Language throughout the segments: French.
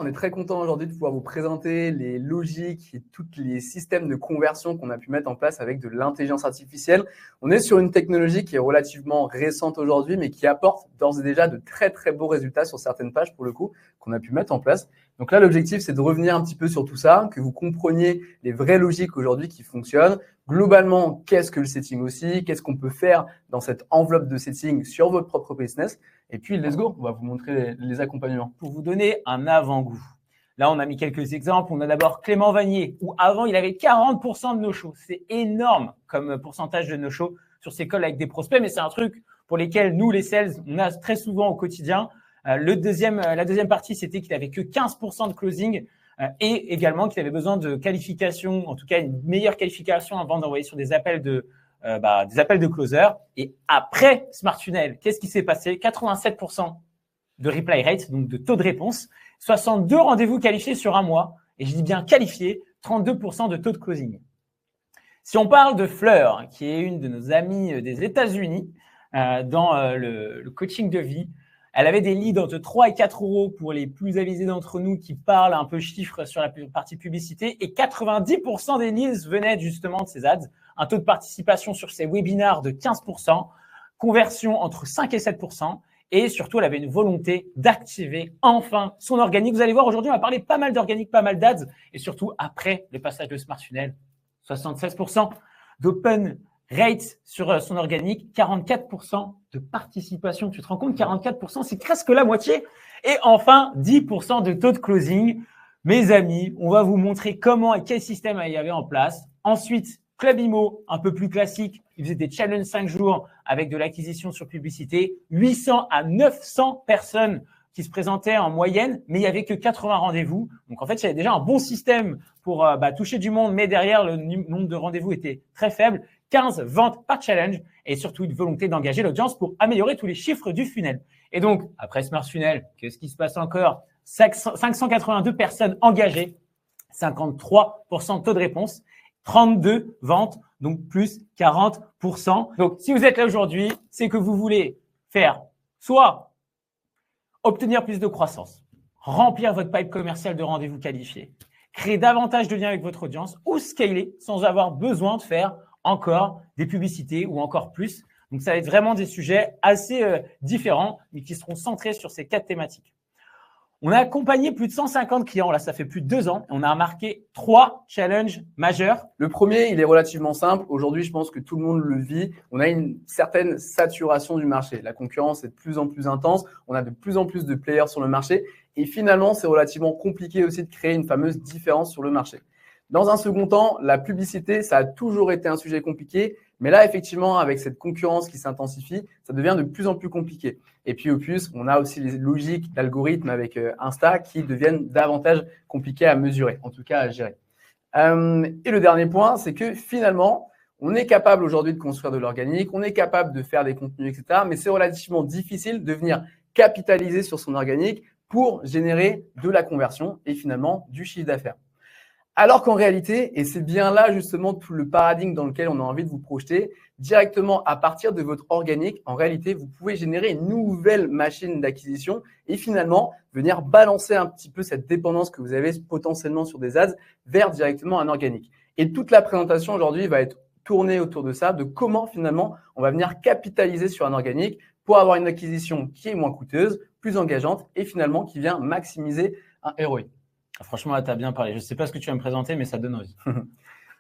On est très content aujourd'hui de pouvoir vous présenter les logiques et tous les systèmes de conversion qu'on a pu mettre en place avec de l'intelligence artificielle. On est sur une technologie qui est relativement récente aujourd'hui, mais qui apporte d'ores et déjà de très très beaux résultats sur certaines pages pour le coup qu'on a pu mettre en place. Donc là, l'objectif, c'est de revenir un petit peu sur tout ça, que vous compreniez les vraies logiques aujourd'hui qui fonctionnent. Globalement, qu'est-ce que le setting aussi? Qu'est-ce qu'on peut faire dans cette enveloppe de setting sur votre propre business? Et puis, let's go, on va vous montrer les accompagnements. Pour vous donner un avant-goût, là, on a mis quelques exemples. On a d'abord Clément Vanier, où avant, il avait 40% de no-show. C'est énorme comme pourcentage de no-show sur ses calls avec des prospects, mais c'est un truc pour lesquels nous, les sales, on a très souvent au quotidien. La deuxième partie, c'était qu'il avait que 15% de closing et également qu'il avait besoin de qualification, en tout cas une meilleure qualification avant d'envoyer sur des appels de closer. Et après Smart Funnel, qu'est-ce qui s'est passé? 87% de reply rate, donc de taux de réponse, 62 rendez-vous qualifiés sur un mois, et je dis bien qualifiés, 32% de taux de closing. Si on parle de Fleur, qui est une de nos amies des États-Unis dans le coaching de vie, elle avait des leads entre 3 et 4 euros pour les plus avisés d'entre nous qui parlent un peu chiffres sur la partie publicité, et 90% des leads venaient justement de ces ads, un taux de participation sur ces webinars de 15%, conversion entre 5 et 7%, et surtout, elle avait une volonté d'activer enfin son organique. Vous allez voir, aujourd'hui, on va parler pas mal d'organique, pas mal d'ads, et surtout, après le passage de Smart Funnel, 76% d'open rate sur son organique, 44% de participation. Tu te rends compte, 44%, c'est presque la moitié. Et enfin, 10% de taux de closing. Mes amis, on va vous montrer comment et quel système il y avait en place. Ensuite, Club Imo, un peu plus classique. Il faisait des challenges 5 jours avec de l'acquisition sur publicité. 800 à 900 personnes qui se présentaient en moyenne, mais il n'y avait que 80 rendez-vous. Donc, en fait, il y avait déjà un bon système pour toucher du monde, mais derrière, le nombre de rendez-vous était très faible. 15 ventes par challenge et surtout une volonté d'engager l'audience pour améliorer tous les chiffres du funnel. Et donc, après Smart Funnel, qu'est-ce qui se passe encore? 582 personnes engagées, 53% de taux de réponse, 32 ventes, donc plus 40%. Donc, si vous êtes là aujourd'hui, c'est que vous voulez faire soit obtenir plus de croissance, remplir votre pipe commercial de rendez-vous qualifiés, créer davantage de liens avec votre audience ou scaler sans avoir besoin de faire encore des publicités ou encore plus. Donc, ça va être vraiment des sujets assez différents, mais qui seront centrés sur ces 4 thématiques. On a accompagné plus de 150 clients, là, ça fait plus de 2 ans. On a remarqué 3 challenges majeurs. Le premier, il est relativement simple. Aujourd'hui, je pense que tout le monde le vit. On a une certaine saturation du marché. La concurrence est de plus en plus intense. On a de plus en plus de players sur le marché. Et finalement, c'est relativement compliqué aussi de créer une fameuse différence sur le marché. Dans un second temps, la publicité, ça a toujours été un sujet compliqué. Mais là, effectivement, avec cette concurrence qui s'intensifie, ça devient de plus en plus compliqué. Et puis, au plus, on a aussi les logiques d'algorithmes avec Insta qui deviennent davantage compliquées à mesurer, en tout cas à gérer. Et le dernier point, c'est que finalement, on est capable aujourd'hui de construire de l'organique, on est capable de faire des contenus, etc. Mais c'est relativement difficile de venir capitaliser sur son organique pour générer de la conversion et finalement du chiffre d'affaires. Alors qu'en réalité, et c'est bien là justement tout le paradigme dans lequel on a envie de vous projeter, directement à partir de votre organique, en réalité, vous pouvez générer une nouvelle machine d'acquisition et finalement venir balancer un petit peu cette dépendance que vous avez potentiellement sur des ads vers directement un organique. Et toute la présentation aujourd'hui va être tournée autour de ça, de comment finalement on va venir capitaliser sur un organique pour avoir une acquisition qui est moins coûteuse, plus engageante et finalement qui vient maximiser un ROI. Franchement, là, tu as bien parlé. Je ne sais pas ce que tu vas me présenter, mais ça donne envie.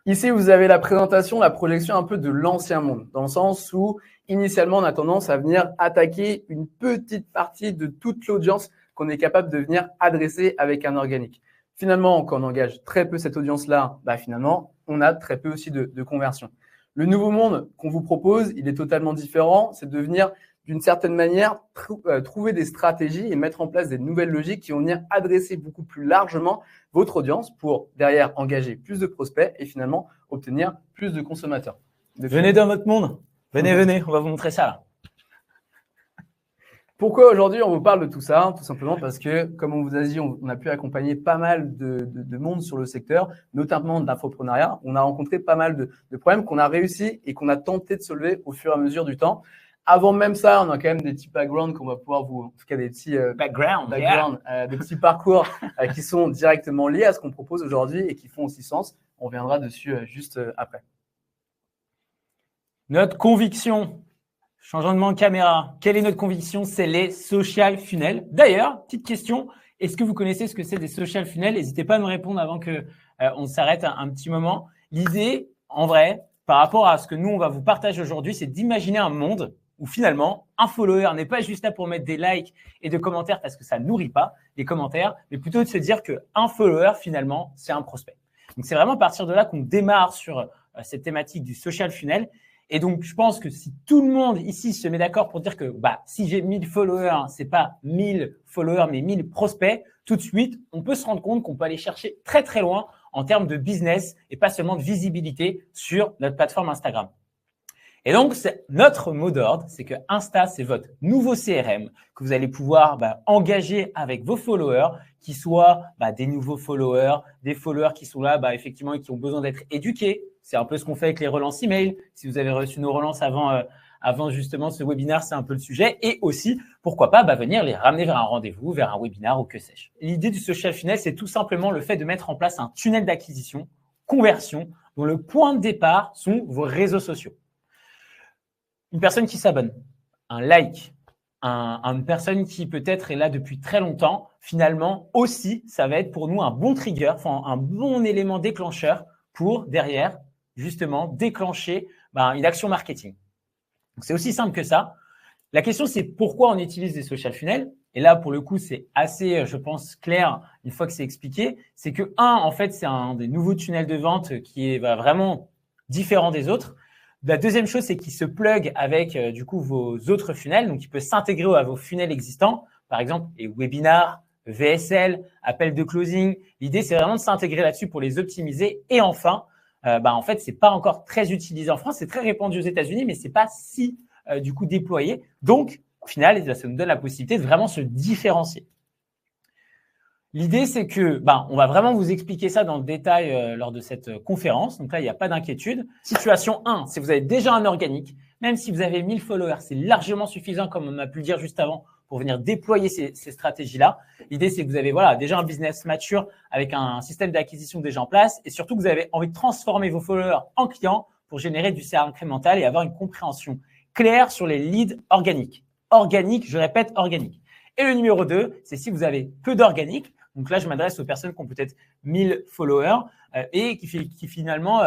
Ici, vous avez la présentation, la projection un peu de l'ancien monde, dans le sens où, initialement, on a tendance à venir attaquer une petite partie de toute l'audience qu'on est capable de venir adresser avec un organique. Finalement, quand on engage très peu cette audience-là, finalement, on a très peu aussi de conversion. Le nouveau monde qu'on vous propose, il est totalement différent. C'est de venir d'une certaine manière, trouver des stratégies et mettre en place des nouvelles logiques qui vont venir adresser beaucoup plus largement votre audience pour derrière engager plus de prospects et finalement obtenir plus de consommateurs. Venez dans notre monde. Venez, on va vous montrer ça là. Pourquoi aujourd'hui on vous parle de tout ça? Tout simplement parce que, comme on vous a dit, on a pu accompagner pas mal de monde sur le secteur, notamment d'infoprenariat. On a rencontré pas mal de problèmes qu'on a réussi et qu'on a tenté de soulever au fur et à mesure du temps. Avant même ça, on a quand même des petits backgrounds qu'on va pouvoir vous, en tout cas des petits des petits parcours qui sont directement liés à ce qu'on propose aujourd'hui et qui font aussi sens. On reviendra dessus juste après. Notre conviction, changement de caméra. Quelle est notre conviction? C'est les social funnels. D'ailleurs, petite question, est-ce que vous connaissez ce que c'est des social funnels? N'hésitez pas à me répondre avant que on s'arrête un petit moment. L'idée, en vrai, par rapport à ce que nous, on va vous partager aujourd'hui, c'est d'imaginer un monde où finalement, un follower n'est pas juste là pour mettre des likes et des commentaires parce que ça nourrit pas les commentaires, mais plutôt de se dire qu'un follower, finalement, c'est un prospect. Donc, c'est vraiment à partir de là qu'on démarre sur cette thématique du social funnel. Et donc, je pense que si tout le monde ici se met d'accord pour dire que si j'ai 1000 followers, c'est pas 1000 followers, mais 1000 prospects, tout de suite, on peut se rendre compte qu'on peut aller chercher très, très loin en termes de business et pas seulement de visibilité sur notre plateforme Instagram. Et donc, c'est notre mot d'ordre, c'est que Insta, c'est votre nouveau CRM que vous allez pouvoir engager avec vos followers, qui soient des nouveaux followers, des followers qui sont là effectivement et qui ont besoin d'être éduqués. C'est un peu ce qu'on fait avec les relances email. Si vous avez reçu nos relances avant justement ce webinaire, c'est un peu le sujet. Et aussi, pourquoi pas venir les ramener vers un rendez-vous, vers un webinaire ou que sais-je. L'idée du social funnel, c'est tout simplement le fait de mettre en place un tunnel d'acquisition, conversion, dont le point de départ sont vos réseaux sociaux. Une personne qui s'abonne, un like, une personne qui peut-être est là depuis très longtemps, finalement aussi, ça va être pour nous un bon trigger, un bon élément déclencheur pour derrière, justement, déclencher une action marketing. Donc, c'est aussi simple que ça. La question, c'est pourquoi on utilise des social funnels. Et là, pour le coup, c'est assez, je pense, clair une fois que c'est expliqué. C'est que, en fait, c'est un des nouveaux tunnels de vente qui est vraiment différent des autres. La deuxième chose, c'est qu'il se plug avec du coup vos autres funnels. Donc, il peut s'intégrer à vos funnels existants. Par exemple, les webinars, VSL, appel de closing. L'idée, c'est vraiment de s'intégrer là-dessus pour les optimiser. Et enfin, en fait, c'est pas encore très utilisé en France. C'est très répandu aux États-Unis, mais c'est pas si du coup déployé. Donc, au final, ça nous donne la possibilité de vraiment se différencier. L'idée, c'est que on va vraiment vous expliquer ça dans le détail lors de cette conférence. Donc là, il n'y a pas d'inquiétude. Situation 1, si vous avez déjà un organique, même si vous avez 1000 followers, c'est largement suffisant, comme on a pu le dire juste avant, pour venir déployer ces stratégies-là. L'idée, c'est que vous avez déjà un business mature avec un système d'acquisition déjà en place et surtout que vous avez envie de transformer vos followers en clients pour générer du CA incrémental et avoir une compréhension claire sur les leads organiques. Organique, je répète, organique. Et le numéro 2, c'est si vous avez peu d'organique. Donc là, je m'adresse aux personnes qui ont peut-être 1000 followers et qui finalement,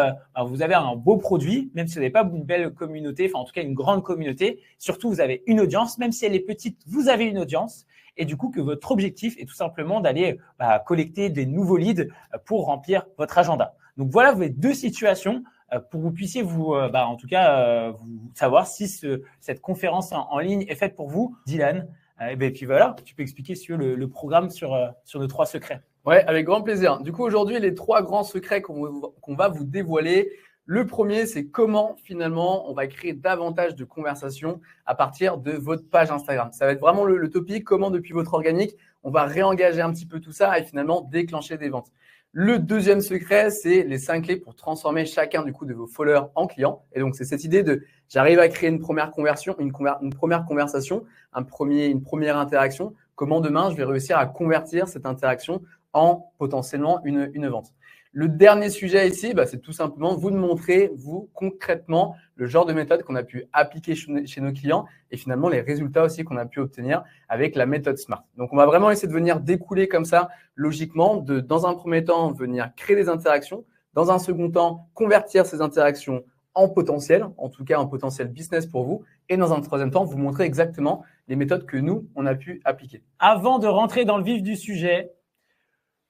vous avez un beau produit, même si vous n'avez pas une belle communauté, en tout cas une grande communauté. Surtout, vous avez une audience, même si elle est petite, vous avez une audience. Et du coup, que votre objectif est tout simplement d'aller collecter des nouveaux leads pour remplir votre agenda. Donc voilà, vous avez deux situations pour que vous puissiez vous savoir si cette conférence en ligne est faite pour vous. Dylan, et puis voilà, tu peux expliquer si tu veux le programme sur nos 3 secrets. Ouais, avec grand plaisir. Du coup, aujourd'hui, les 3 grands secrets qu'on va vous dévoiler. Le premier, c'est comment finalement on va créer davantage de conversations à partir de votre page Instagram. Ça va être vraiment le topic, comment depuis votre organique, on va réengager un petit peu tout ça et finalement déclencher des ventes. Le deuxième secret, c'est les 5 clés pour transformer chacun du coup de vos followers en clients. Et donc, c'est cette idée de j'arrive à créer une première conversion, une première conversation, une première interaction. Comment demain, je vais réussir à convertir cette interaction en potentiellement une vente. Le dernier sujet ici, c'est tout simplement vous de montrer, vous, concrètement, le genre de méthode qu'on a pu appliquer chez nos clients et finalement les résultats aussi qu'on a pu obtenir avec la méthode SMART. Donc, on va vraiment essayer de venir découler comme ça, logiquement, dans un premier temps, venir créer des interactions. Dans un second temps, convertir ces interactions en potentiel, en tout cas en potentiel business pour vous. Et dans un troisième temps, vous montrer exactement les méthodes que nous, on a pu appliquer. Avant de rentrer dans le vif du sujet,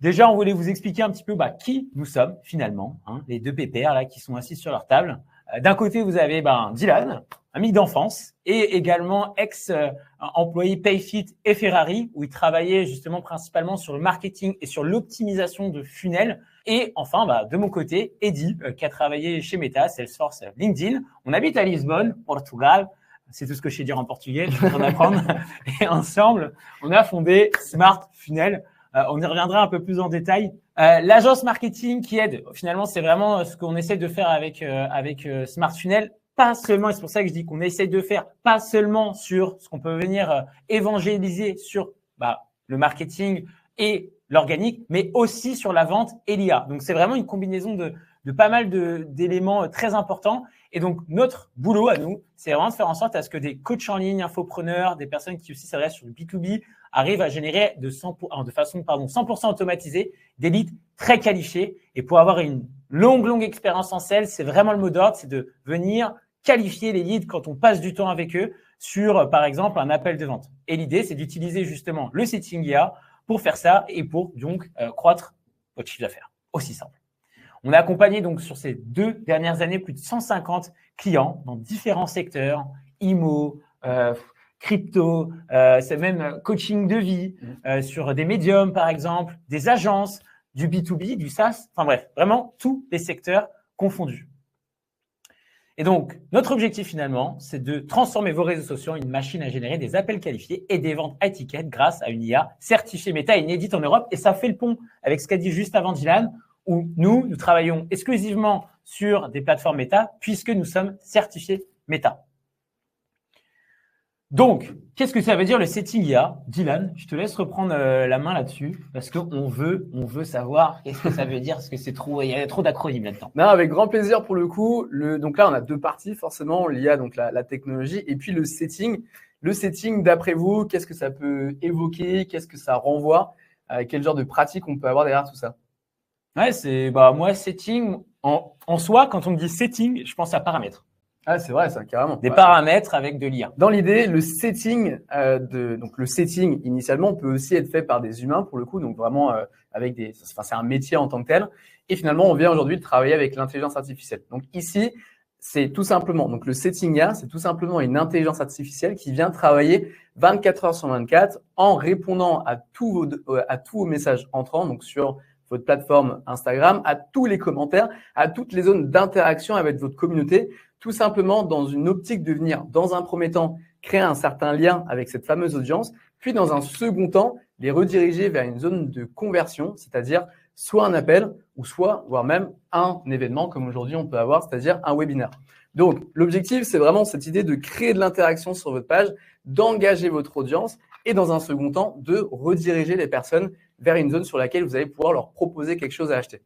déjà, on voulait vous expliquer un petit peu qui nous sommes finalement, les deux pépères là qui sont assis sur leur table. D'un côté, vous avez Dylan, ami d'enfance, et également ex-employé Payfit et Ferrari, où il travaillait justement principalement sur le marketing et sur l'optimisation de funnels. Et enfin, de mon côté, Eddy, qui a travaillé chez Meta, Salesforce, LinkedIn. On habite à Lisbonne, Portugal. C'est tout ce que je sais dire en portugais, je suis en train d'apprendre. Et ensemble, on a fondé Smart Funnel. On y reviendra un peu plus en détail. L'agence marketing qui aide, finalement, c'est vraiment ce qu'on essaie de faire avec Smart Funnel. pas seulement, et c'est pour ça que je dis qu'on essaye de faire pas seulement sur ce qu'on peut venir évangéliser sur le marketing et l'organique, mais aussi sur la vente et l'IA. Donc, c'est vraiment une combinaison de pas mal d'éléments très importants. Et donc, notre boulot à nous, c'est vraiment de faire en sorte à ce que des coachs en ligne, infopreneurs, des personnes qui aussi s'adressent sur le B2B, arrivent à générer de façon 100% automatisée des leads très qualifiés. Et pour avoir une longue expérience en sales, c'est vraiment le mot d'ordre, c'est de venir qualifier les leads quand on passe du temps avec eux sur, par exemple, un appel de vente. Et l'idée, c'est d'utiliser justement le setting IA pour faire ça et pour donc croître votre chiffre d'affaires. Aussi simple. On a accompagné donc sur ces 2 dernières années plus de 150 clients dans différents secteurs, IMO, crypto, c'est même coaching de vie, sur des médiums par exemple, des agences, du B2B, du SaaS, enfin bref, vraiment tous les secteurs confondus. Et donc, notre objectif finalement, c'est de transformer vos réseaux sociaux en une machine à générer des appels qualifiés et des ventes à étiquette grâce à une IA certifiée Meta et inédite en Europe. Et ça fait le pont avec ce qu'a dit juste avant Dylan, où nous travaillons exclusivement sur des plateformes Meta puisque nous sommes certifiés Meta. Donc, qu'est-ce que ça veut dire le setting IA? Dylan, je te laisse reprendre la main là-dessus parce qu'on veut savoir qu'est-ce que ça veut dire parce que c'est trop, il y a trop d'acronymes là-dedans. Non, avec grand plaisir pour le coup. Donc là, on a 2 parties forcément, l'IA, donc la technologie, et puis le setting. Le setting, d'après vous, qu'est-ce que ça peut évoquer? Qu'est-ce que ça renvoie? Quel genre de pratique on peut avoir derrière tout ça? Ouais, c'est moi setting en soi, quand on me dit setting, je pense à paramètres. Ah, c'est vrai, ça, carrément. Des paramètres avec de l'IA. Dans l'idée, le setting, donc le setting initialement peut aussi être fait par des humains pour le coup, donc vraiment avec c'est un métier en tant que tel. Et finalement, on vient aujourd'hui de travailler avec l'intelligence artificielle. Donc ici, c'est tout simplement, donc le setting IA, c'est tout simplement une intelligence artificielle qui vient travailler 24 heures sur 24 en répondant à tous vos messages entrants, donc sur votre plateforme Instagram, à tous les commentaires, à toutes les zones d'interaction avec votre communauté, tout simplement dans une optique de venir, dans un premier temps, créer un certain lien avec cette fameuse audience, puis dans un second temps, les rediriger vers une zone de conversion, c'est-à-dire soit un appel ou soit, voire même un événement comme aujourd'hui on peut avoir, c'est-à-dire un webinaire. Donc, l'objectif, c'est vraiment cette idée de créer de l'interaction sur votre page, d'engager votre audience et dans un second temps, de rediriger les personnes vers une zone sur laquelle vous allez pouvoir leur proposer quelque chose à acheter.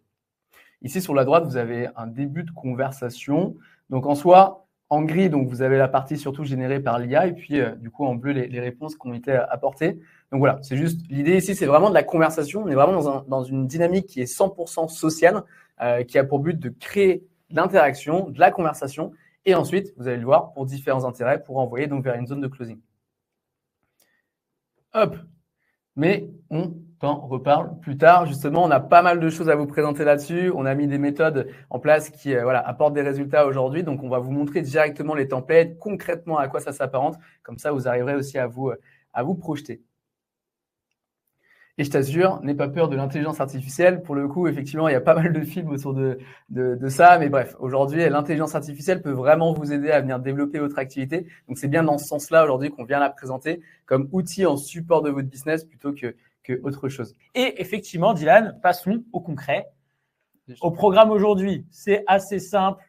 Ici, sur la droite, vous avez un début de conversation. Donc, en soi, en gris, donc vous avez la partie surtout générée par l'IA et puis du coup en bleu les réponses qui ont été apportées. Donc voilà, c'est juste l'idée ici, c'est vraiment de la conversation. On est vraiment dans une dynamique qui est 100% sociale, qui a pour but de créer de l'interaction, de la conversation et ensuite, vous allez le voir, pour différents intérêts, pour envoyer donc vers une zone de closing. Hop, mais on t'en reparle plus tard. Justement, on a pas mal de choses à vous présenter là-dessus. On a mis des méthodes en place qui apportent des résultats aujourd'hui. Donc, on va vous montrer directement les templates, concrètement à quoi ça s'apparente. Comme ça, vous arriverez aussi à vous projeter. Et je t'assure, n'aie pas peur de l'intelligence artificielle. Pour le coup, effectivement, il y a pas mal de films autour de ça. Mais bref, aujourd'hui, l'intelligence artificielle peut vraiment vous aider à venir développer votre activité. Donc, c'est bien dans ce sens-là aujourd'hui qu'on vient la présenter comme outil en support de votre business plutôt que autre chose. Et effectivement, Dylan, passons au concret. Au programme aujourd'hui, c'est assez simple.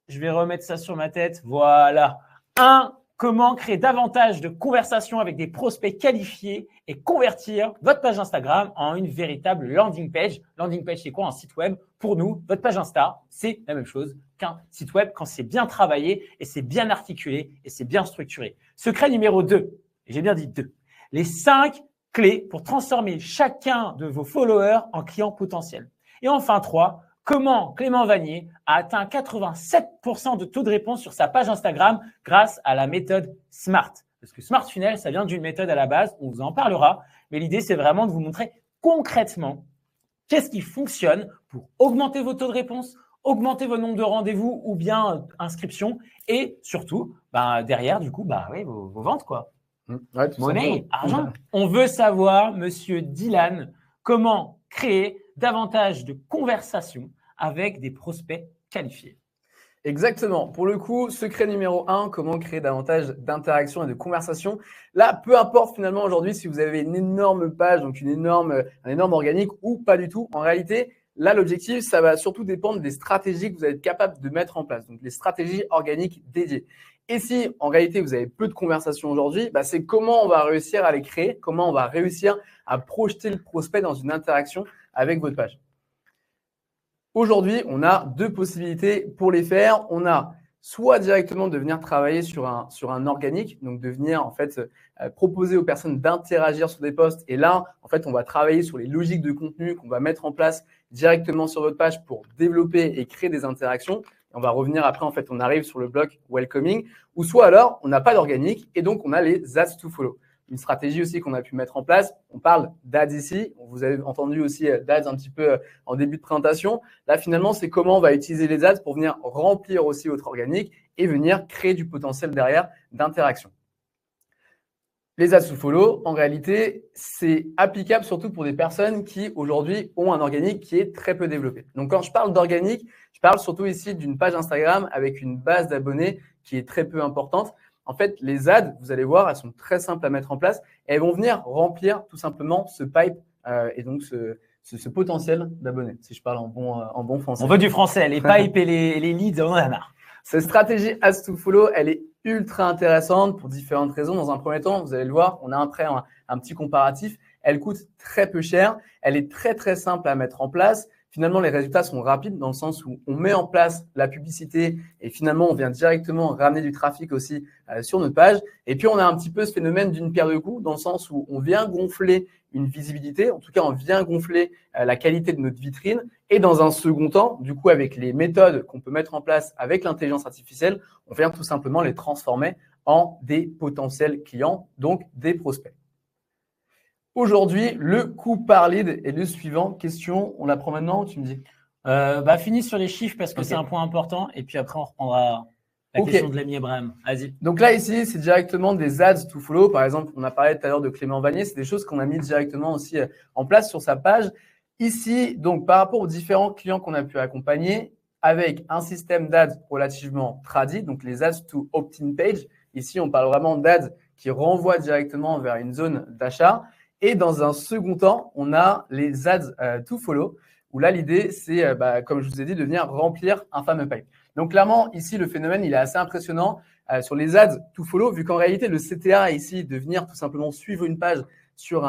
Je vais remettre ça sur ma tête. Voilà. 1. Comment créer davantage de conversations avec des prospects qualifiés et convertir votre page Instagram en une véritable landing page. Landing page, c'est quoi? Un site web. Pour nous, votre page Insta, c'est la même chose qu'un site web quand c'est bien travaillé et c'est bien articulé et c'est bien structuré. Secret numéro 2, j'ai bien dit 2. Les 5 clés pour transformer chacun de vos followers en clients potentiels. Et enfin 3, comment Clément Vanier a atteint 87% de taux de réponse sur sa page Instagram grâce à la méthode SMART. Parce que SMART Funnel, ça vient d'une méthode à la base, on vous en parlera, mais l'idée, c'est vraiment de vous montrer concrètement qu'est-ce qui fonctionne pour augmenter vos taux de réponse, augmenter vos nombres de rendez-vous ou bien inscriptions et surtout, derrière, du coup, vos ventes, quoi. Ouais, monnaie, argent. On veut savoir, monsieur Dylan, comment créer davantage de conversations avec des prospects qualifiés. Exactement. Pour le coup, secret numéro 1, comment créer davantage d'interactions et de conversations. Là, peu importe finalement aujourd'hui si vous avez une énorme page, donc un énorme organique ou pas du tout. En réalité, là, l'objectif, ça va surtout dépendre des stratégies que vous allez être capable de mettre en place, donc les stratégies organiques dédiées. Et si, en réalité, vous avez peu de conversations aujourd'hui, c'est comment on va réussir à les créer, comment on va réussir à projeter le prospect dans une interaction avec votre page. Aujourd'hui, on a deux possibilités pour les faire. On a soit directement de venir travailler sur un organique, donc de venir en fait proposer aux personnes d'interagir sur des posts. Et là, en fait, on va travailler sur les logiques de contenu qu'on va mettre en place directement sur votre page pour développer et créer des interactions. Et on va revenir après, en fait, on arrive sur le bloc welcoming. Ou soit alors, on n'a pas d'organique et donc on a les ads to follow. Une stratégie aussi qu'on a pu mettre en place. On parle d'ads ici. Vous avez entendu aussi d'ads un petit peu en début de présentation. Là, finalement, c'est comment on va utiliser les ads pour venir remplir aussi votre organique et venir créer du potentiel derrière d'interaction. Les ads to follow, en réalité, c'est applicable surtout pour des personnes qui aujourd'hui ont un organique qui est très peu développé. Donc, quand je parle d'organique, je parle surtout ici d'une page Instagram avec une base d'abonnés qui est très peu importante. En fait, les ads, vous allez voir, elles sont très simples à mettre en place et elles vont venir remplir tout simplement ce pipe et donc ce potentiel d'abonnés, si je parle en bon français. On veut du français, les pipes et les leads, on en a marre. Cette stratégie Ads to Follow, elle est ultra intéressante pour différentes raisons. Dans un premier temps, vous allez le voir, on a après un petit comparatif. Elle coûte très peu cher, elle est très très simple à mettre en place. Finalement, les résultats sont rapides dans le sens où on met en place la publicité et finalement, on vient directement ramener du trafic aussi sur notre page. Et puis, on a un petit peu ce phénomène d'une pierre deux coups dans le sens où on vient gonfler une visibilité. En tout cas, on vient gonfler la qualité de notre vitrine. Et dans un second temps, du coup, avec les méthodes qu'on peut mettre en place avec l'intelligence artificielle, on vient tout simplement les transformer en des potentiels clients, donc des prospects. Aujourd'hui, le coût par lead est le suivant. Question, on la prend maintenant ou tu me dis Finis sur les chiffres parce que c'est un point important et puis après on reprendra la question de l'ami Abraham. Vas-y. Donc là, ici, c'est directement des ads to follow. Par exemple, on a parlé tout à l'heure de Clément Vanier. C'est des choses qu'on a mis directement aussi en place sur sa page. Ici, donc par rapport aux différents clients qu'on a pu accompagner, avec un système d'ads relativement tradit, donc les ads to opt-in page. Ici, on parle vraiment d'ads qui renvoient directement vers une zone d'achat. Et dans un second temps, on a les ads to follow, où là, l'idée, c'est, comme je vous ai dit, de venir remplir un fameux pipe. Donc, clairement, ici, le phénomène, il est assez impressionnant sur les ads to follow, vu qu'en réalité, le CTA ici, de venir tout simplement suivre une page sur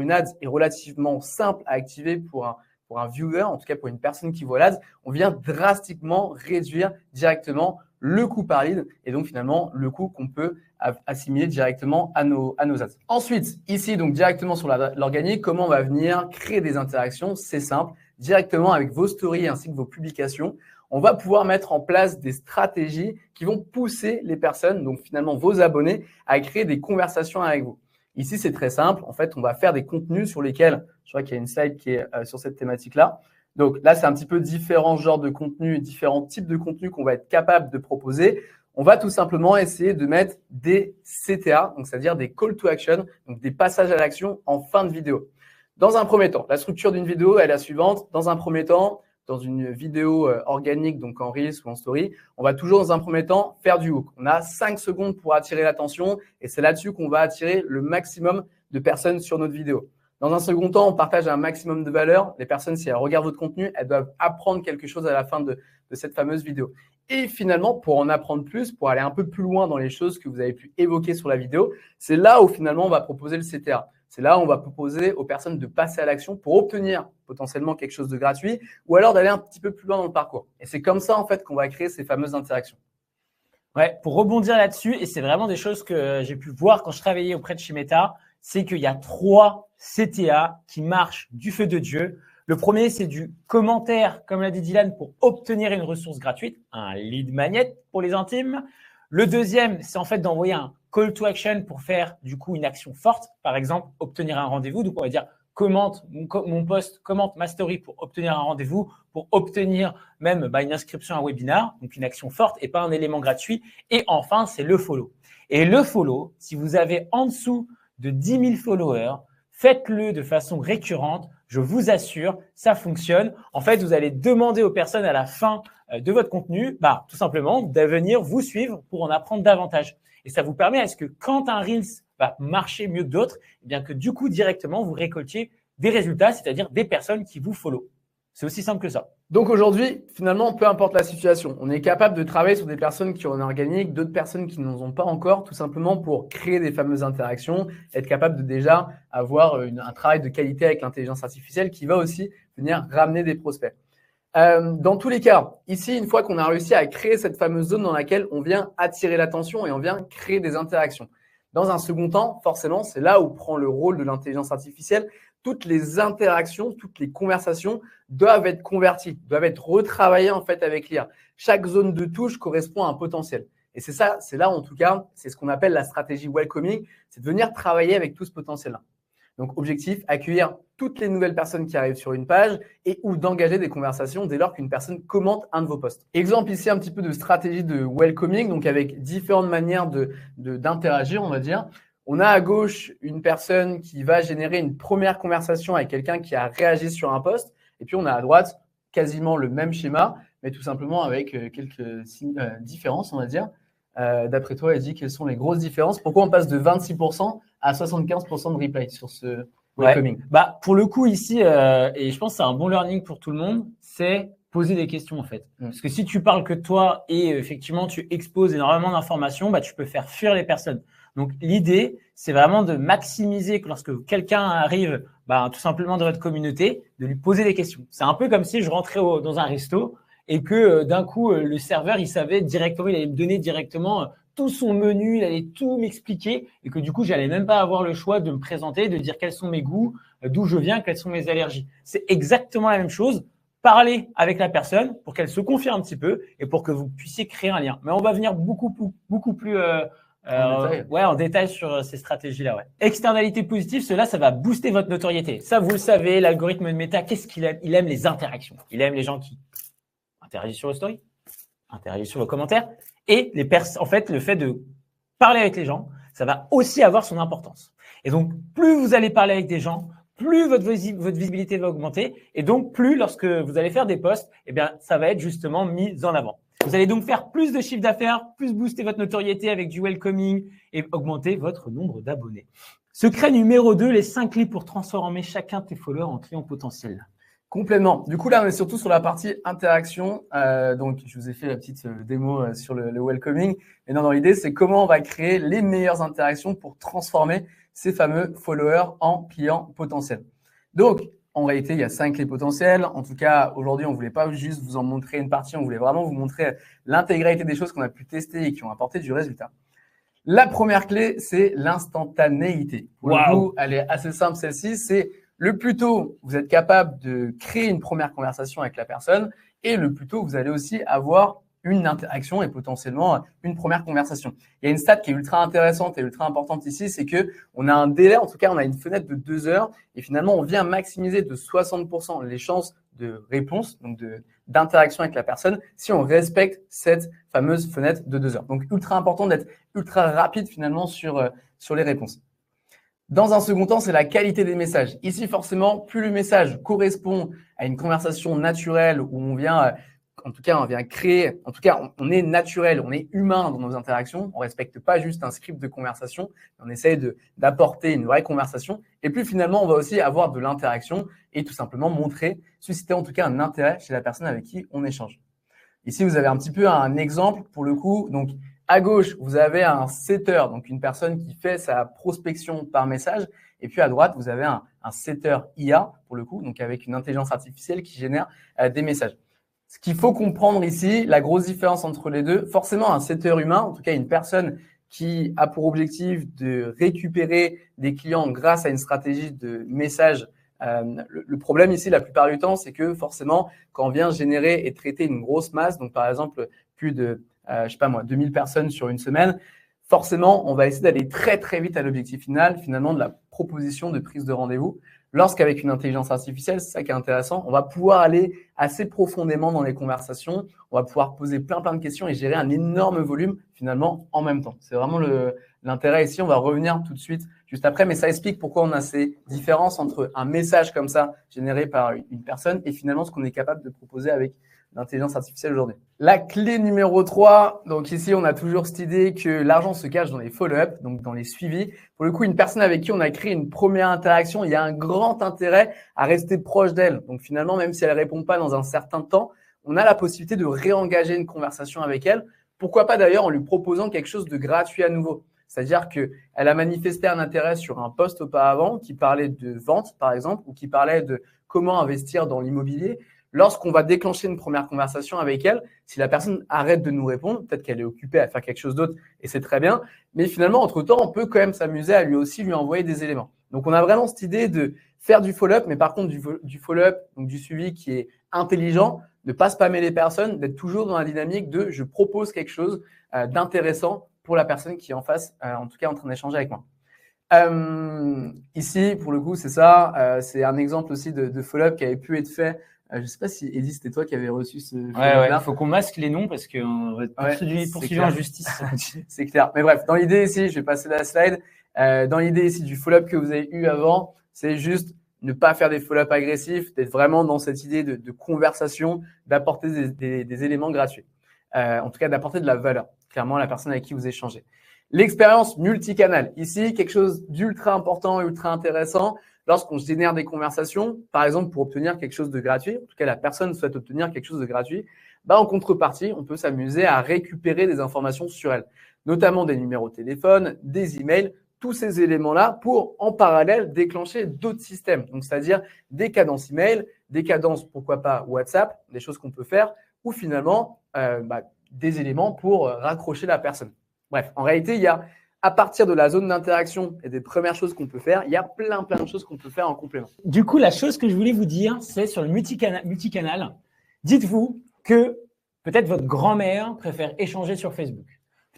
une ad est relativement simple à activer pour un viewer, en tout cas pour une personne qui voit l'ads. On vient drastiquement réduire directement le coût par lead et donc finalement le coût qu'on peut assimiler directement à nos ads. Ensuite, ici, donc directement sur l'organique, comment on va venir créer des interactions? C'est simple, directement avec vos stories ainsi que vos publications, on va pouvoir mettre en place des stratégies qui vont pousser les personnes, donc finalement vos abonnés, à créer des conversations avec vous. Ici, c'est très simple. En fait, on va faire des contenus sur lesquels, je crois qu'il y a une slide qui est sur cette thématique-là. Donc là, c'est un petit peu différents genres de contenus, différents types de contenus qu'on va être capable de proposer. On va tout simplement essayer de mettre des CTA, donc c'est-à-dire des call to action, donc des passages à l'action en fin de vidéo. Dans un premier temps, la structure d'une vidéo est la suivante. Dans un premier temps, dans une vidéo organique, donc en Reels ou en Story, on va toujours dans un premier temps faire du hook. On a 5 secondes pour attirer l'attention et c'est là-dessus qu'on va attirer le maximum de personnes sur notre vidéo. Dans un second temps, on partage un maximum de valeur. Les personnes, si elles regardent votre contenu, elles doivent apprendre quelque chose à la fin de cette fameuse vidéo. Et finalement, pour en apprendre plus, pour aller un peu plus loin dans les choses que vous avez pu évoquer sur la vidéo, c'est là où finalement on va proposer le CTA. C'est là où on va proposer aux personnes de passer à l'action pour obtenir potentiellement quelque chose de gratuit ou alors d'aller un petit peu plus loin dans le parcours. Et c'est comme ça en fait qu'on va créer ces fameuses interactions. Ouais, pour rebondir là-dessus, et c'est vraiment des choses que j'ai pu voir quand je travaillais auprès de chez Meta, c'est qu'il y a 3 CTA qui marchent du feu de Dieu. Le premier, c'est du commentaire, comme l'a dit Dylan, pour obtenir une ressource gratuite, un lead magnet pour les intimes. Le deuxième, c'est en fait d'envoyer un call to action pour faire du coup une action forte. Par exemple, obtenir un rendez-vous. Donc, on va dire commente mon post, commente ma story pour obtenir un rendez-vous, pour obtenir même une inscription à un webinar. Donc, une action forte et pas un élément gratuit. Et enfin, c'est le follow. Et le follow, si vous avez en dessous de 10 000 followers, faites-le de façon récurrente. Je vous assure, ça fonctionne. En fait, vous allez demander aux personnes à la fin de votre contenu, tout simplement, de venir vous suivre pour en apprendre davantage. Et ça vous permet à ce que quand un Reels va marcher mieux que d'autres, eh bien que du coup, directement, vous récoltiez des résultats, c'est-à-dire des personnes qui vous follow. C'est aussi simple que ça. Donc aujourd'hui, finalement, peu importe la situation, on est capable de travailler sur des personnes qui ont un organique, d'autres personnes qui n'en ont pas encore, tout simplement pour créer des fameuses interactions, être capable de déjà avoir un travail de qualité avec l'intelligence artificielle qui va aussi venir ramener des prospects. Dans tous les cas, ici, une fois qu'on a réussi à créer cette fameuse zone dans laquelle on vient attirer l'attention et on vient créer des interactions. Dans un second temps, forcément, c'est là où prend le rôle de l'intelligence artificielle. Toutes les interactions, toutes les conversations doivent être converties, doivent être retravaillées en fait avec l'IA. Chaque zone de touche correspond à un potentiel. Et c'est ça, c'est là en tout cas, c'est ce qu'on appelle la stratégie welcoming, c'est de venir travailler avec tout ce potentiel-là. Donc, objectif, accueillir toutes les nouvelles personnes qui arrivent sur une page et ou d'engager des conversations dès lors qu'une personne commente un de vos posts. Exemple ici, un petit peu de stratégie de welcoming, donc avec différentes manières d'interagir, on va dire. On a à gauche une personne qui va générer une première conversation avec quelqu'un qui a réagi sur un post. Et puis, on a à droite quasiment le même schéma, mais tout simplement avec quelques différences, on va dire. D'après toi, Eddie, quelles sont les grosses différences? Pourquoi on passe de 26% à 75% de replay sur ce welcoming? Pour le coup, ici, et je pense que c'est un bon learning pour tout le monde, c'est poser des questions en fait. Parce que si tu parles que de toi et effectivement tu exposes énormément d'informations, tu peux faire fuir les personnes. Donc l'idée, c'est vraiment de maximiser que lorsque quelqu'un arrive tout simplement dans votre communauté, de lui poser des questions. C'est un peu comme si je rentrais dans un resto et que d'un coup, le serveur, il savait directement, il allait me donner directement tout son menu, il allait tout m'expliquer et que du coup, j'allais même pas avoir le choix de me présenter, de dire quels sont mes goûts, d'où je viens, quelles sont mes allergies. C'est exactement la même chose. Parler avec la personne pour qu'elle se confie un petit peu et pour que vous puissiez créer un lien. Mais on va venir beaucoup plus en détail sur ces stratégies-là. Ouais. Externalité positive, cela, ça va booster votre notoriété. Ça, vous le savez, l'algorithme de Meta, qu'est-ce qu'il aime? Il aime les interactions. Il aime les gens qui interagissent sur vos stories, interagissent sur vos commentaires. Et en fait, le fait de parler avec les gens, ça va aussi avoir son importance. Et donc, plus vous allez parler avec des gens, plus votre visibilité va augmenter. Et donc, plus lorsque vous allez faire des posts, ça va être justement mis en avant. Vous allez donc faire plus de chiffre d'affaires, plus booster votre notoriété avec du welcoming et augmenter votre nombre d'abonnés. Secret numéro 2, les 5 clés pour transformer chacun de tes followers en clients potentiels. Complètement. Du coup, là, on est surtout sur la partie interaction. Donc, je vous ai fait la petite démo sur le welcoming. Mais non, l'idée, c'est comment on va créer les meilleures interactions pour transformer ces fameux followers en clients potentiels. Donc, en réalité, il y a 5 clés potentielles. En tout cas, aujourd'hui, on ne voulait pas juste vous en montrer une partie. On voulait vraiment vous montrer l'intégralité des choses qu'on a pu tester et qui ont apporté du résultat. La première clé, c'est l'instantanéité. Pour le coup, elle est assez simple, celle-ci. C'est le plus tôt vous êtes capable de créer une première conversation avec la personne et le plus tôt vous allez aussi avoir une interaction et potentiellement une première conversation. Il y a une stat qui est ultra intéressante et ultra importante ici, c'est que on a un délai, en tout cas on a une fenêtre de 2 heures et finalement on vient maximiser de 60% les chances de réponse, donc d'interaction avec la personne, si on respecte cette fameuse fenêtre de 2 heures. Donc ultra important d'être ultra rapide finalement sur les réponses. Dans un second temps, c'est la qualité des messages. Ici, forcément, plus le message correspond à une conversation naturelle où on vient créer, on est naturel, on est humain dans nos interactions, on respecte pas juste un script de conversation, on essaye d'apporter une vraie conversation. Et puis finalement, on va aussi avoir de l'interaction et tout simplement susciter en tout cas un intérêt chez la personne avec qui on échange. Ici, vous avez un petit peu un exemple pour le coup. Donc, à gauche, vous avez un setter, donc une personne qui fait sa prospection par message. Et puis à droite, vous avez un setter IA, pour le coup, donc avec une intelligence artificielle qui génère des messages. Ce qu'il faut comprendre ici, la grosse différence entre les deux, forcément un setter humain, en tout cas une personne qui a pour objectif de récupérer des clients grâce à une stratégie de message. Le problème ici, la plupart du temps, c'est que forcément, quand on vient générer et traiter une grosse masse, donc par exemple plus de 2000 personnes sur une semaine, forcément, on va essayer d'aller très, très vite à l'objectif final, finalement, de la proposition de prise de rendez-vous. Lorsqu'avec une intelligence artificielle, c'est ça qui est intéressant, on va pouvoir aller assez profondément dans les conversations, on va pouvoir poser plein de questions et gérer un énorme volume, finalement, en même temps. C'est vraiment l'intérêt ici. On va revenir tout de suite juste après, mais ça explique pourquoi on a ces différences entre un message comme ça, généré par une personne, et finalement, ce qu'on est capable de proposer avec l'intelligence artificielle aujourd'hui. La clé numéro 3, donc ici, on a toujours cette idée que l'argent se cache dans les follow-up, donc dans les suivis. Pour le coup, une personne avec qui on a créé une première interaction, il y a un grand intérêt à rester proche d'elle. Donc finalement, même si elle répond pas dans un certain temps, on a la possibilité de réengager une conversation avec elle. Pourquoi pas d'ailleurs en lui proposant quelque chose de gratuit à nouveau. C'est-à-dire qu'elle a manifesté un intérêt sur un post auparavant qui parlait de vente, par exemple, ou qui parlait de comment investir dans l'immobilier. Lorsqu'on va déclencher une première conversation avec elle, si la personne arrête de nous répondre, peut-être qu'elle est occupée à faire quelque chose d'autre et c'est très bien. Mais finalement, entre-temps, on peut quand même s'amuser à lui aussi lui envoyer des éléments. Donc, on a vraiment cette idée de faire du follow-up, mais par contre, du follow-up, donc du suivi qui est intelligent, ne pas spammer les personnes, d'être toujours dans la dynamique de je propose quelque chose d'intéressant pour la personne qui est en face, en tout cas en train d'échanger avec moi. Ici, pour le coup, c'est ça. C'est un exemple aussi de follow-up qui avait pu être fait. Je ne sais pas si, Eddy, c'était toi qui avais reçu ce follow-up-là. Ouais, il faut qu'on masque les noms parce qu'on va être poursuivi en justice. C'est clair. Mais bref, dans l'idée ici, je vais passer la slide. Dans l'idée ici du follow-up que vous avez eu avant, c'est juste ne pas faire des follow-up agressifs, d'être vraiment dans cette idée de conversation, d'apporter des éléments gratuits. En tout cas, d'apporter de la valeur, clairement, à la personne avec qui vous échangez. L'expérience multicanal. Ici, quelque chose d'ultra important, ultra intéressant. Lorsqu'on génère des conversations, par exemple, pour obtenir quelque chose de gratuit, en tout cas, la personne souhaite obtenir quelque chose de gratuit, en contrepartie, on peut s'amuser à récupérer des informations sur elle, notamment des numéros de téléphone, des emails, tous ces éléments-là pour, en parallèle, déclencher d'autres systèmes. Donc, c'est-à-dire des cadences email, des cadences, pourquoi pas, WhatsApp, des choses qu'on peut faire, ou finalement, des éléments pour raccrocher la personne. Bref, en réalité, il y a, à partir de la zone d'interaction et des premières choses qu'on peut faire, il y a plein de choses qu'on peut faire en complément. Du coup, la chose que je voulais vous dire, c'est sur le multicanal. Dites-vous que peut-être votre grand-mère préfère échanger sur Facebook.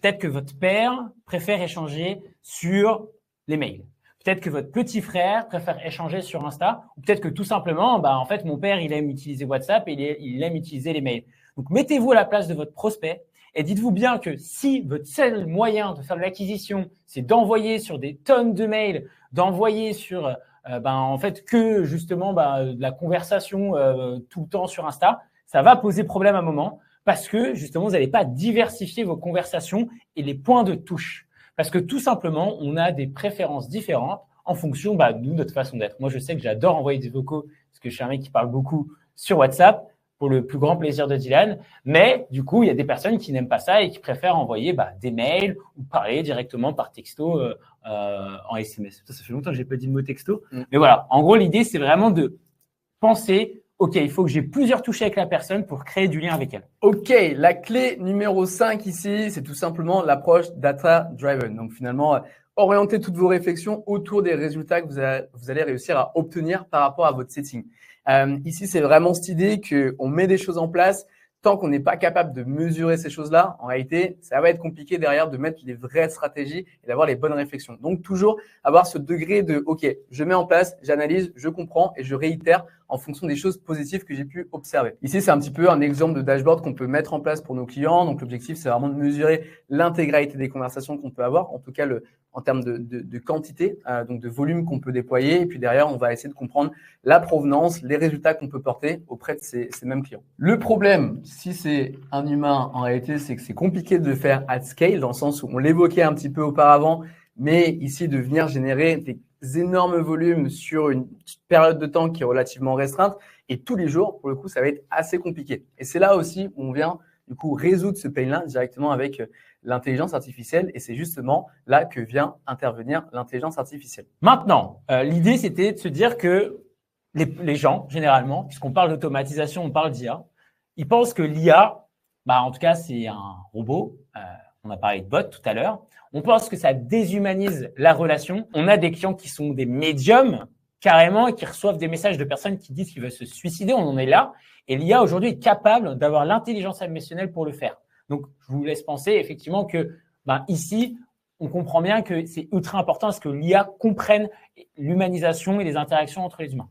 Peut-être que votre père préfère échanger sur les mails. Peut-être que votre petit frère préfère échanger sur Insta. Ou peut-être que tout simplement, en fait, mon père, il aime utiliser WhatsApp et il aime utiliser les mails. Donc, mettez-vous à la place de votre prospect et dites-vous bien que si votre seul moyen de faire de l'acquisition, c'est d'envoyer sur des tonnes de mails, d'envoyer sur, en fait, que justement de la conversation tout le temps sur Insta, ça va poser problème à un moment parce que justement, vous n'allez pas diversifier vos conversations et les points de touche. Parce que tout simplement, on a des préférences différentes en fonction de notre façon d'être. Moi, je sais que j'adore envoyer des vocaux parce que je suis un mec qui parle beaucoup sur WhatsApp pour le plus grand plaisir de Dylan. Mais du coup, il y a des personnes qui n'aiment pas ça et qui préfèrent envoyer des mails ou parler directement par texto en SMS. Ça fait longtemps que je n'ai pas dit le mot texto. Mais voilà, en gros, l'idée, c'est vraiment de penser OK, il faut que j'ai plusieurs touches avec la personne pour créer du lien avec elle. OK, la clé numéro 5 ici, c'est tout simplement l'approche data-driven. Donc finalement, orienter toutes vos réflexions autour des résultats que vous allez réussir à obtenir par rapport à votre setting. Ici, c'est vraiment cette idée qu'on met des choses en place. Tant qu'on n'est pas capable de mesurer ces choses-là, en réalité, ça va être compliqué derrière de mettre les vraies stratégies et d'avoir les bonnes réflexions. Donc, toujours avoir ce degré de « OK, je mets en place, j'analyse, je comprends et je réitère en fonction des choses positives que j'ai pu observer. » Ici, c'est un petit peu un exemple de dashboard qu'on peut mettre en place pour nos clients. Donc, l'objectif, c'est vraiment de mesurer l'intégralité des conversations qu'on peut avoir, en tout cas en termes de quantité, donc de volume qu'on peut déployer. Et puis derrière, on va essayer de comprendre la provenance, les résultats qu'on peut porter auprès de ces mêmes clients. Le problème, si c'est un humain, en réalité, c'est que c'est compliqué de le faire at scale, dans le sens où on l'évoquait un petit peu auparavant, mais ici, de venir générer des énormes volumes sur une période de temps qui est relativement restreinte et tous les jours, pour le coup, ça va être assez compliqué. Et c'est là aussi où on vient du coup résoudre ce pain-là directement avec l'intelligence artificielle et c'est justement là que vient intervenir l'intelligence artificielle. Maintenant, l'idée, c'était de se dire que les gens, généralement, puisqu'on parle d'automatisation, on parle d'IA, ils pensent que l'IA, en tout cas, c'est un robot. On a parlé de bot tout à l'heure. On pense que ça déshumanise la relation. On a des clients qui sont des médiums, carrément, et qui reçoivent des messages de personnes qui disent qu'ils veulent se suicider. On en est là. Et l'IA, aujourd'hui, est capable d'avoir l'intelligence émotionnelle pour le faire. Donc, je vous laisse penser effectivement que ici, on comprend bien que c'est ultra important à ce que l'IA comprenne l'humanisation et les interactions entre les humains.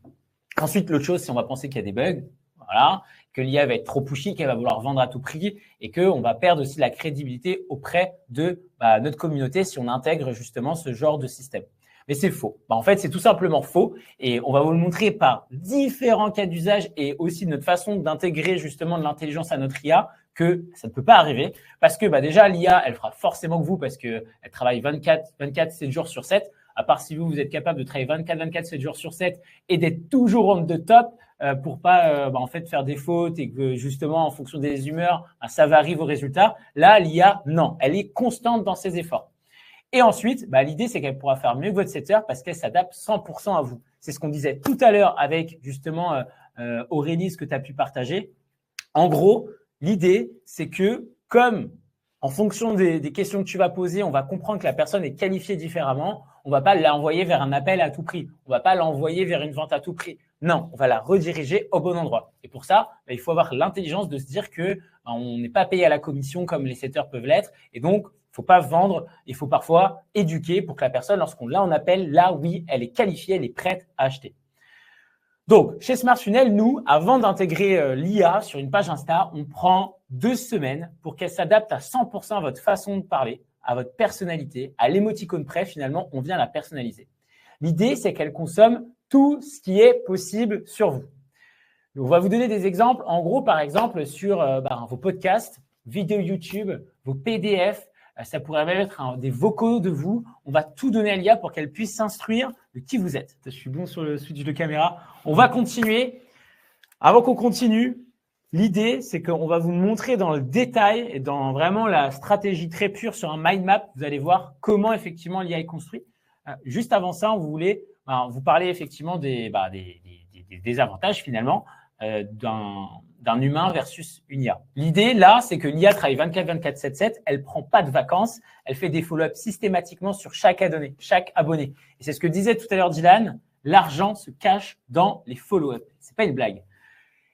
Ensuite, l'autre chose, c'est on va penser qu'il y a des bugs, voilà, que l'IA va être trop pushy, qu'elle va vouloir vendre à tout prix et qu'on va perdre aussi la crédibilité auprès de notre communauté si on intègre justement ce genre de système. Mais c'est faux. En fait, c'est tout simplement faux et on va vous le montrer par différents cas d'usage et aussi notre façon d'intégrer justement de l'intelligence à notre IA que ça ne peut pas arriver parce que déjà, l'IA, elle fera forcément que vous parce qu'elle travaille 7 jours sur 7. À part si vous êtes capable de travailler 7 jours sur 7 et d'être toujours on the top pour pas en fait faire des fautes et que justement en fonction des humeurs, ça varie vos résultats. Là, l'IA, non, elle est constante dans ses efforts. Et ensuite, l'idée, c'est qu'elle pourra faire mieux que votre setter parce qu'elle s'adapte 100% à vous. C'est ce qu'on disait tout à l'heure avec justement Aurélie, ce que tu as pu partager. En gros, l'idée, c'est que comme en fonction des questions que tu vas poser, on va comprendre que la personne est qualifiée différemment, on ne va pas l'envoyer vers un appel à tout prix. On ne va pas l'envoyer vers une vente à tout prix. Non, on va la rediriger au bon endroit. Et pour ça, il faut avoir l'intelligence de se dire que on n'est pas payé à la commission comme les setters peuvent l'être. Et donc, il ne faut pas vendre. Il faut parfois éduquer pour que la personne, lorsqu'on l'a en appel, là, oui, elle est qualifiée, elle est prête à acheter. Donc, chez Smart Funnel, nous, avant d'intégrer l'IA sur une page Insta, on prend 2 semaines pour qu'elle s'adapte à 100% à votre façon de parler, à votre personnalité, à l'émoticône près. Finalement, on vient la personnaliser. L'idée, c'est qu'elle consomme tout ce qui est possible sur vous. On va vous donner des exemples. En gros, par exemple, sur vos podcasts, vidéos YouTube, vos PDF, ça pourrait même être des vocaux de vous. On va tout donner à l'IA pour qu'elle puisse s'instruire de qui vous êtes. Je suis bon sur le switch de caméra. On va continuer. Avant qu'on continue, l'idée, c'est qu'on va vous montrer dans le détail et dans vraiment la stratégie très pure sur un mind map. Vous allez voir comment effectivement l'IA est construite. Juste avant ça, on voulait vous parler effectivement des avantages finalement d'un humain versus une IA. L'idée là, c'est que l'IA travaille 24/24/7/7. Elle prend pas de vacances. Elle fait des follow-up systématiquement sur chaque abonné. Et c'est ce que disait tout à l'heure Dylan. L'argent se cache dans les follow-up. C'est pas une blague.